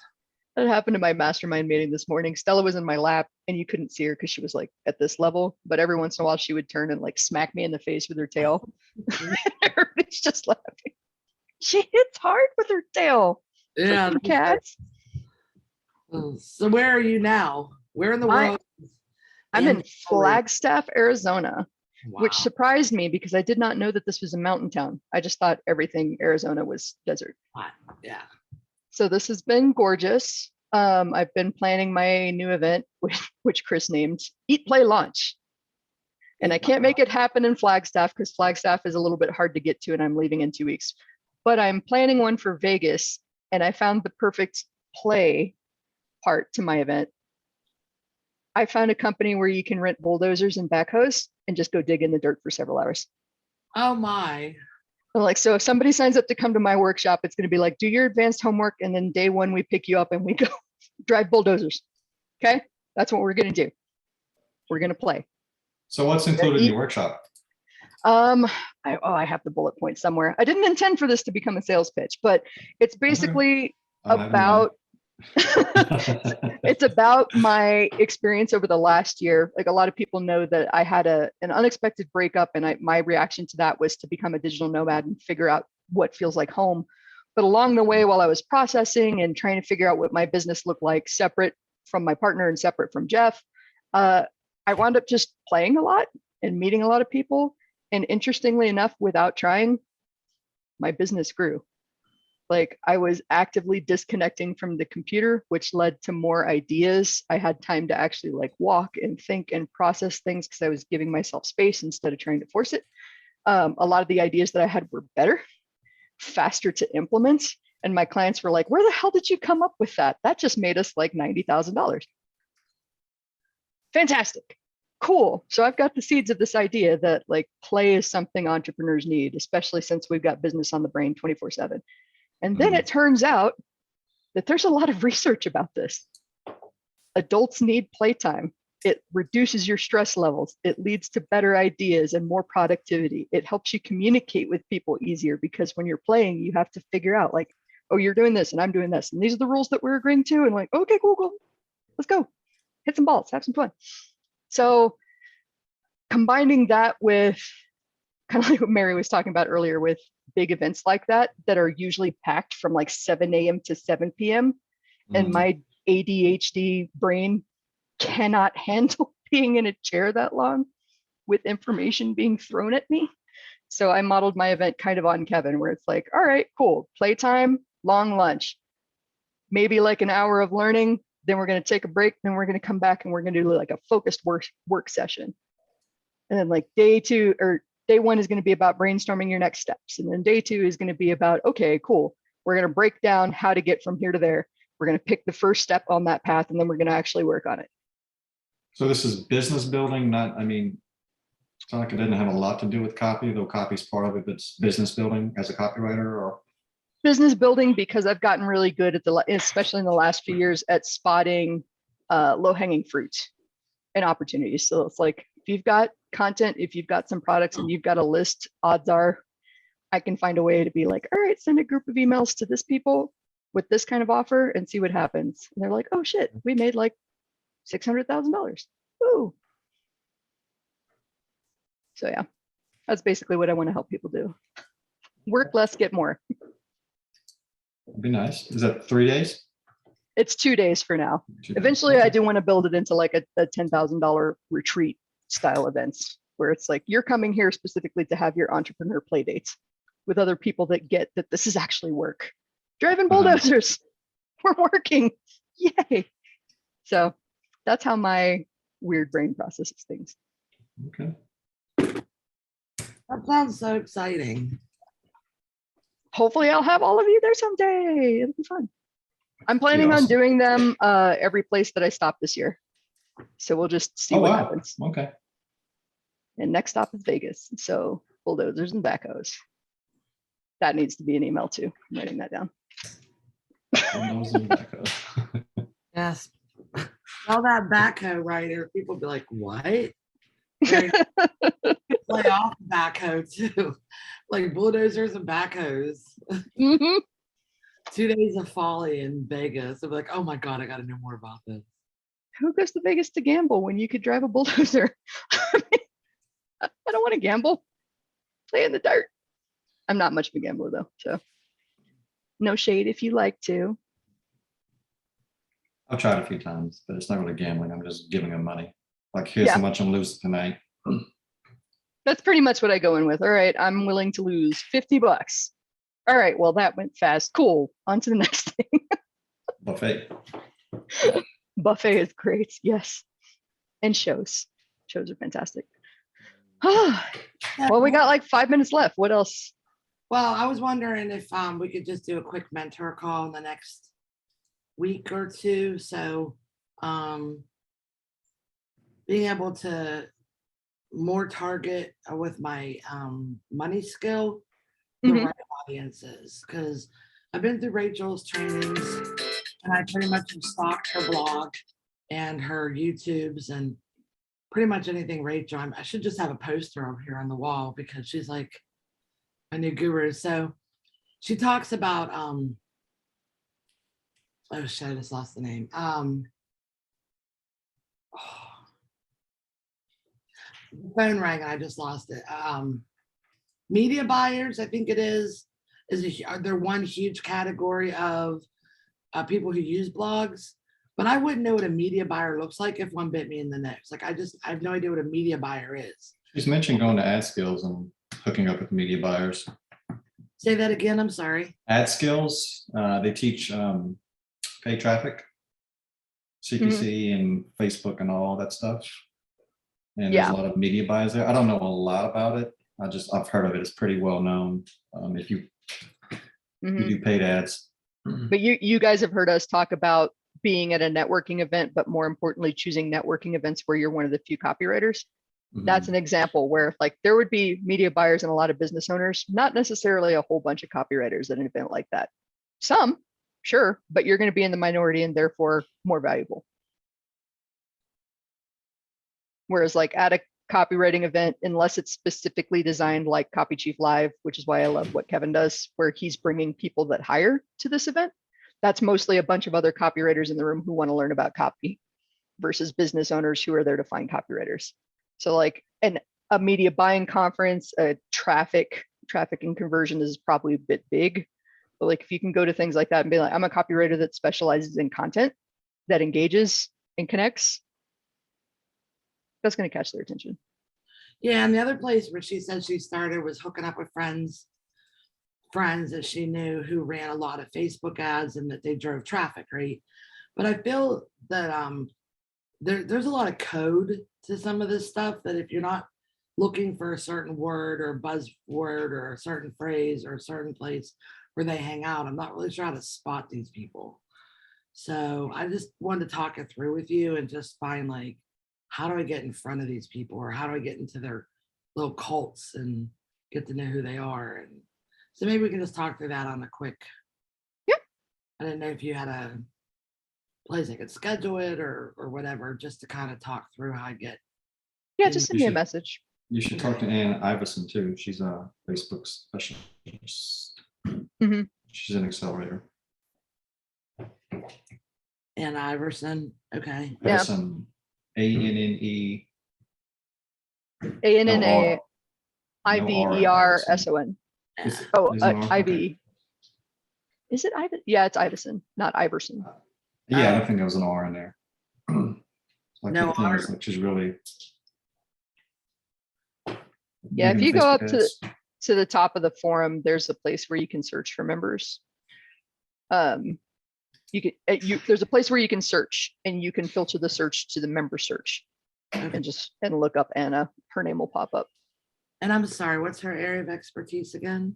That happened to my mastermind meeting this morning. Stella was in my lap and you couldn't see her because she was like at this level, but every once in a while she would turn and like smack me in the face with her tail. Everybody's just laughing. She hits hard with her tail. Yeah. Freaking cats. So where are you now? Where in the I- world? I'm in Angie? Flagstaff, Arizona, Wow. which surprised me because I did not know that this was a mountain town. I just thought everything Arizona was desert. Yeah. So this has been gorgeous. I've been planning my new event, which Chris named Eat, Play, Launch. And I can't make it happen in Flagstaff because Flagstaff is a little bit hard to get to and I'm leaving in 2 weeks. But I'm planning one for Vegas and I found the perfect play part to my event. I found a company where you can rent bulldozers and backhoes and just go dig in the dirt for several hours. Oh my. I'm like, so if somebody signs up to come to my workshop, it's going to be like, do your advanced homework. And then day one, we pick you up and we go drive bulldozers. Okay. That's what we're going to do. We're going to play. So what's included in your workshop? I have the bullet point somewhere. I didn't intend for this to become a sales pitch, but it's basically about it's about my experience over the last year. Like, a lot of people know that I had an unexpected breakup, and my reaction to that was to become a digital nomad and figure out what feels like home. But along the way, while I was processing and trying to figure out what my business looked like, separate from my partner and separate from Jeff, I wound up just playing a lot and meeting a lot of people. And interestingly enough, without trying, my business grew. Like, I was actively disconnecting from the computer, which led to more ideas. I had time to actually like walk and think and process things because I was giving myself space instead of trying to force it. A lot of the ideas that I had were better, faster to implement. And my clients were like, where the hell did you come up with that? That just made us like $90,000. Fantastic. Cool. So I've got the seeds of this idea that like play is something entrepreneurs need, especially since we've got business on the brain 24/7. And then it turns out that there's a lot of research about this. Adults need playtime. It reduces your stress levels. It leads to better ideas and more productivity. It helps you communicate with people easier, because when you're playing, you have to figure out like, oh, you're doing this and I'm doing this, and these are the rules that we're agreeing to. And like, okay, cool. Let's go. Hit some balls, have some fun. So combining that with kind of like what Mary was talking about earlier, with big events like that are usually packed from like 7 a.m. to 7 p.m. And my ADHD brain cannot handle being in a chair that long with information being thrown at me. So I modeled my event kind of on Kevin, where it's like, all right, cool, playtime, long lunch, maybe like an hour of learning. Then we're going to take a break. Then we're going to come back and we're going to do like a focused work session. And then like day one is going to be about brainstorming your next steps. And then day two is going to be about, okay, cool, we're going to break down how to get from here to there. We're going to pick the first step on that path, and then we're going to actually work on it. So this is business building, not, I mean, it's not like it didn't have a lot to do with copy, though copy's part of it, but it's business building as a copywriter, or? Business building, because I've gotten really good at especially in the last few years, at spotting low-hanging fruit and opportunities. So it's like, if you've got content, if you've got some products and you've got a list, odds are I can find a way to be like, all right, send a group of emails to this people with this kind of offer and see what happens. And they're like, oh shit, we made like $600,000. Ooh. So yeah, that's basically what I want to help people do. Work less, get more. It'd be nice. Is that 3 days? It's 2 days for now. 2 days. Eventually, Okay. I do want to build it into like a $10,000 retreat style events, where it's like, you're coming here specifically to have your entrepreneur play dates with other people that get that this is actually work. Driving bulldozers, we're working, yay. So that's how my weird brain processes things. Okay. That sounds so exciting. Hopefully I'll have all of you there someday. It'll be fun. I'm planning on awesome. doing them every place that I stop this year. So we'll just see Oh, what wow. happens. Okay. And next stop is Vegas. So bulldozers and backhoes. That needs to be an email too. I'm writing that down. Windows and backhoe. Yes. All that backhoe right here, people be like, what? Play off backhoe too. Like bulldozers and backhoes. Mhm. 2 days of folly in Vegas. I'll be like, oh my God, I gotta know more about this. Who goes to Vegas to gamble when you could drive a bulldozer? I don't want to gamble. Play in the dirt. I'm not much of a gambler though, so no shade if you like to. I've tried a few times, but it's not really gambling. I'm just giving them money. Like, here's Yeah. how much I'm losing tonight. That's pretty much what I go in with. All right, I'm willing to lose $50. All right, well, that went fast. Cool. On to the next thing. Buffet. Buffet is great. Yes. And shows. Shows are fantastic. Well, we got like 5 minutes left. What else? Well, I was wondering if we could just do a quick mentor call in the next week or two. So being able to more target with my money skill the Mhm. right audiences, because I've been through Rachel's trainings and I pretty much have stalked her blog and her YouTubes and pretty much anything Rachel. I should just have a poster over here on the wall because she's like a new guru. So she talks about oh shit, I just lost the name. The phone rang and I just lost it. Media buyers, I think it is they're one huge category of people who use blogs. But I wouldn't know what a media buyer looks like if one bit me in the nose. Like I have no idea what a media buyer is. She's mentioned going to ad skills and hooking up with media buyers. Say that again, I'm sorry. Ad skills, they teach paid traffic, CPC and Facebook and all that stuff. And there's a lot of media buyers there. I don't know a lot about it. I've heard of it. It's pretty well known. If you do paid ads. But you guys have heard us talk about being at a networking event, but more importantly, choosing networking events where you're one of the few copywriters. That's an example where like there would be media buyers and a lot of business owners, not necessarily a whole bunch of copywriters at an event like that. Some, sure, but you're going to be in the minority and therefore more valuable. Whereas like at a copywriting event, unless it's specifically designed like Copy Chief Live, which is why I love what Kevin does, where he's bringing people that hire to this event. That's mostly a bunch of other copywriters in the room who want to learn about copy versus business owners who are there to find copywriters. So like a media buying conference, a traffic and conversion is probably a bit big. But like if you can go to things like that and be like, I'm a copywriter that specializes in content that engages and connects, that's going to catch their attention. Yeah, and the other place where she said she started was hooking up with friends that she knew who ran a lot of Facebook ads and that they drove traffic, right? But I feel that there's a lot of code to some of this stuff that if you're not looking for a certain word or buzzword or a certain phrase or a certain place where they hang out, I'm not really sure how to spot these people. So I just wanted to talk it through with you and just find like, how do I get in front of these people, or how do I get into their little cults and get to know who they are? And so maybe we can just talk through that on a quick. Yep. I didn't know if you had a place I could schedule it or whatever, just to kind of talk through how I get. Yeah, just send me a message. You should talk to Ann Iverson too. She's a Facebook specialist. She's an accelerator. Ann Iverson. Okay. Iverson. ANNE. ANNAIVERSON. Oh, IV. Is it Iverson? Yeah, it's Iverson, not Iverson. Yeah, I don't think there was an R in there. Like No R. which is really. Yeah, if you go up to the top of the forum, there's a place where you can search for members. There's a place where you can search, and you can filter the search to the member search, and look up Anna. Her name will pop up. And I'm sorry, what's her area of expertise again?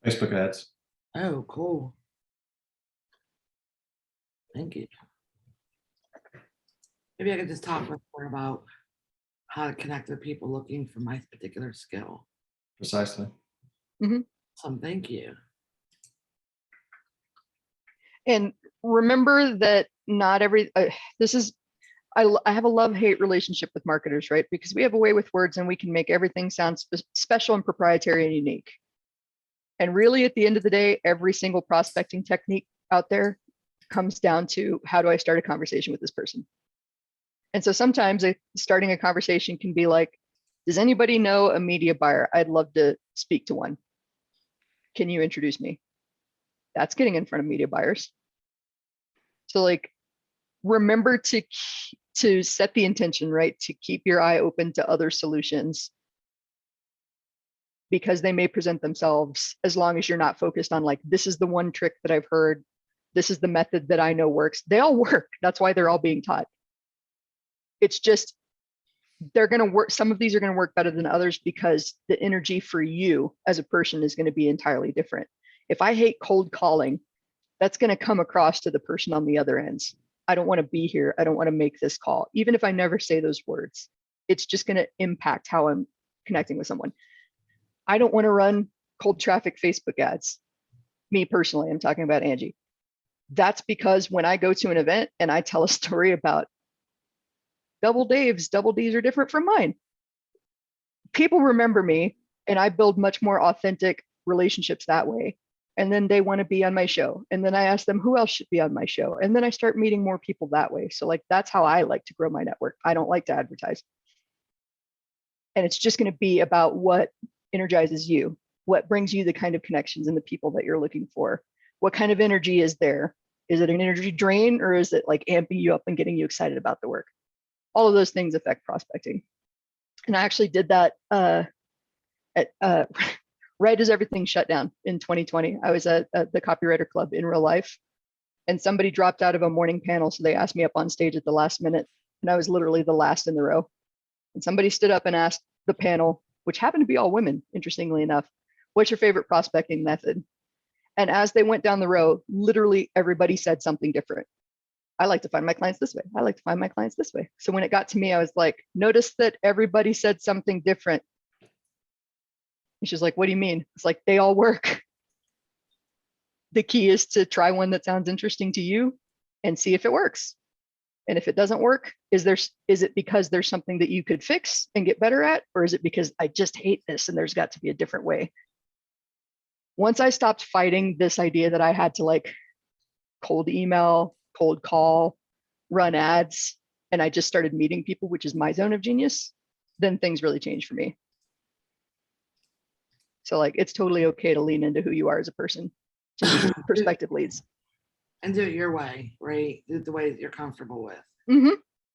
Facebook ads. Oh, cool. Thank you. Maybe I could just talk with her about how to connect with people looking for my particular skill. Precisely. So thank you. And remember that not every, I have a love-hate relationship with marketers, right? Because we have a way with words and we can make everything sound special and proprietary and unique. And really at the end of the day, every single prospecting technique out there comes down to, how do I start a conversation with this person? And so sometimes starting a conversation can be like, does anybody know a media buyer? I'd love to speak to one. Can you introduce me? That's getting in front of media buyers. So like, remember to set the intention, right? To keep your eye open to other solutions, because they may present themselves, as long as you're not focused on like, this is the one trick that I've heard. This is the method that I know works. They all work. That's why they're all being taught. It's just, they're going to work. Some of these are going to work better than others because the energy for you as a person is going to be entirely different. If I hate cold calling, that's going to come across to the person on the other ends. I don't want to be here. I don't want to make this call. Even if I never say those words, it's just going to impact how I'm connecting with someone. I don't want to run cold traffic Facebook ads. Me personally, I'm talking about Angie. That's because when I go to an event and I tell a story about double Dave's, double D's are different from mine, people remember me, and I build much more authentic relationships that way. And then they want to be on my show. And then I ask them who else should be on my show. And then I start meeting more people that way. So like, that's how I like to grow my network. I don't like to advertise. And it's just going to be about what energizes you, what brings you the kind of connections and the people that you're looking for. What kind of energy is there? Is it an energy drain, or is it like amping you up and getting you excited about the work? All of those things affect prospecting. And I actually did that right as everything shut down in 2020. I was at the Copywriter Club in real life, and somebody dropped out of a morning panel. So they asked me up on stage at the last minute, and I was literally the last in the row. And somebody stood up and asked the panel, which happened to be all women, interestingly enough, what's your favorite prospecting method? And as they went down the row, literally everybody said something different. I like to find my clients this way. I like to find my clients this way. So when it got to me, I was like, notice that everybody said something different. And she's like, what do you mean? It's like, they all work. The key is to try one that sounds interesting to you and see if it works. And if it doesn't work, is it because there's something that you could fix and get better at? Or is it because I just hate this and there's got to be a different way? Once I stopped fighting this idea that I had to like cold email, cold call, run ads, and I just started meeting people, which is my zone of genius, then things really changed for me. So like, it's totally okay to lean into who you are as a person. Just perspective leads. And do it your way, right? Do it the way that you're comfortable with. Mm-hmm.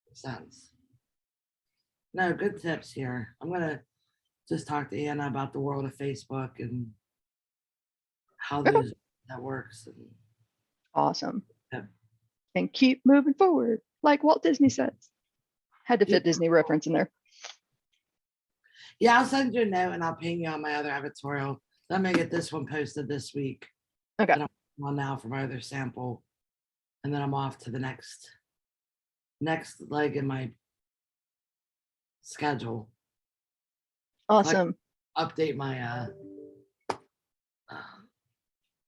Makes sense. No, good tips here. I'm gonna just talk to Anna about the world of Facebook and how Okay. that works. And Awesome. Yeah. And keep moving forward, like Walt Disney says. Had to fit Disney reference in there. yeah, I'll send you a note and I'll ping you on my other editorial. I'm gonna get this one posted this week. Okay. And I'm on now for my other sample, and then I'm off to the next leg in my schedule. Awesome. Update my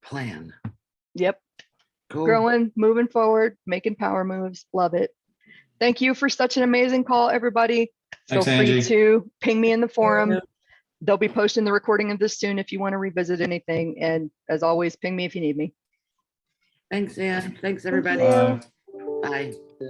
plan. Yep. Cool. Growing, moving forward, making power moves. Love it. Thank you for such an amazing call, everybody. Thanks, Feel free Angie. to ping me in the forum. Yeah. They'll be posting the recording of this soon if you want to revisit anything. And as always, ping me if you need me. Thanks, Ann. Thanks, everybody. you. Bye. Bye.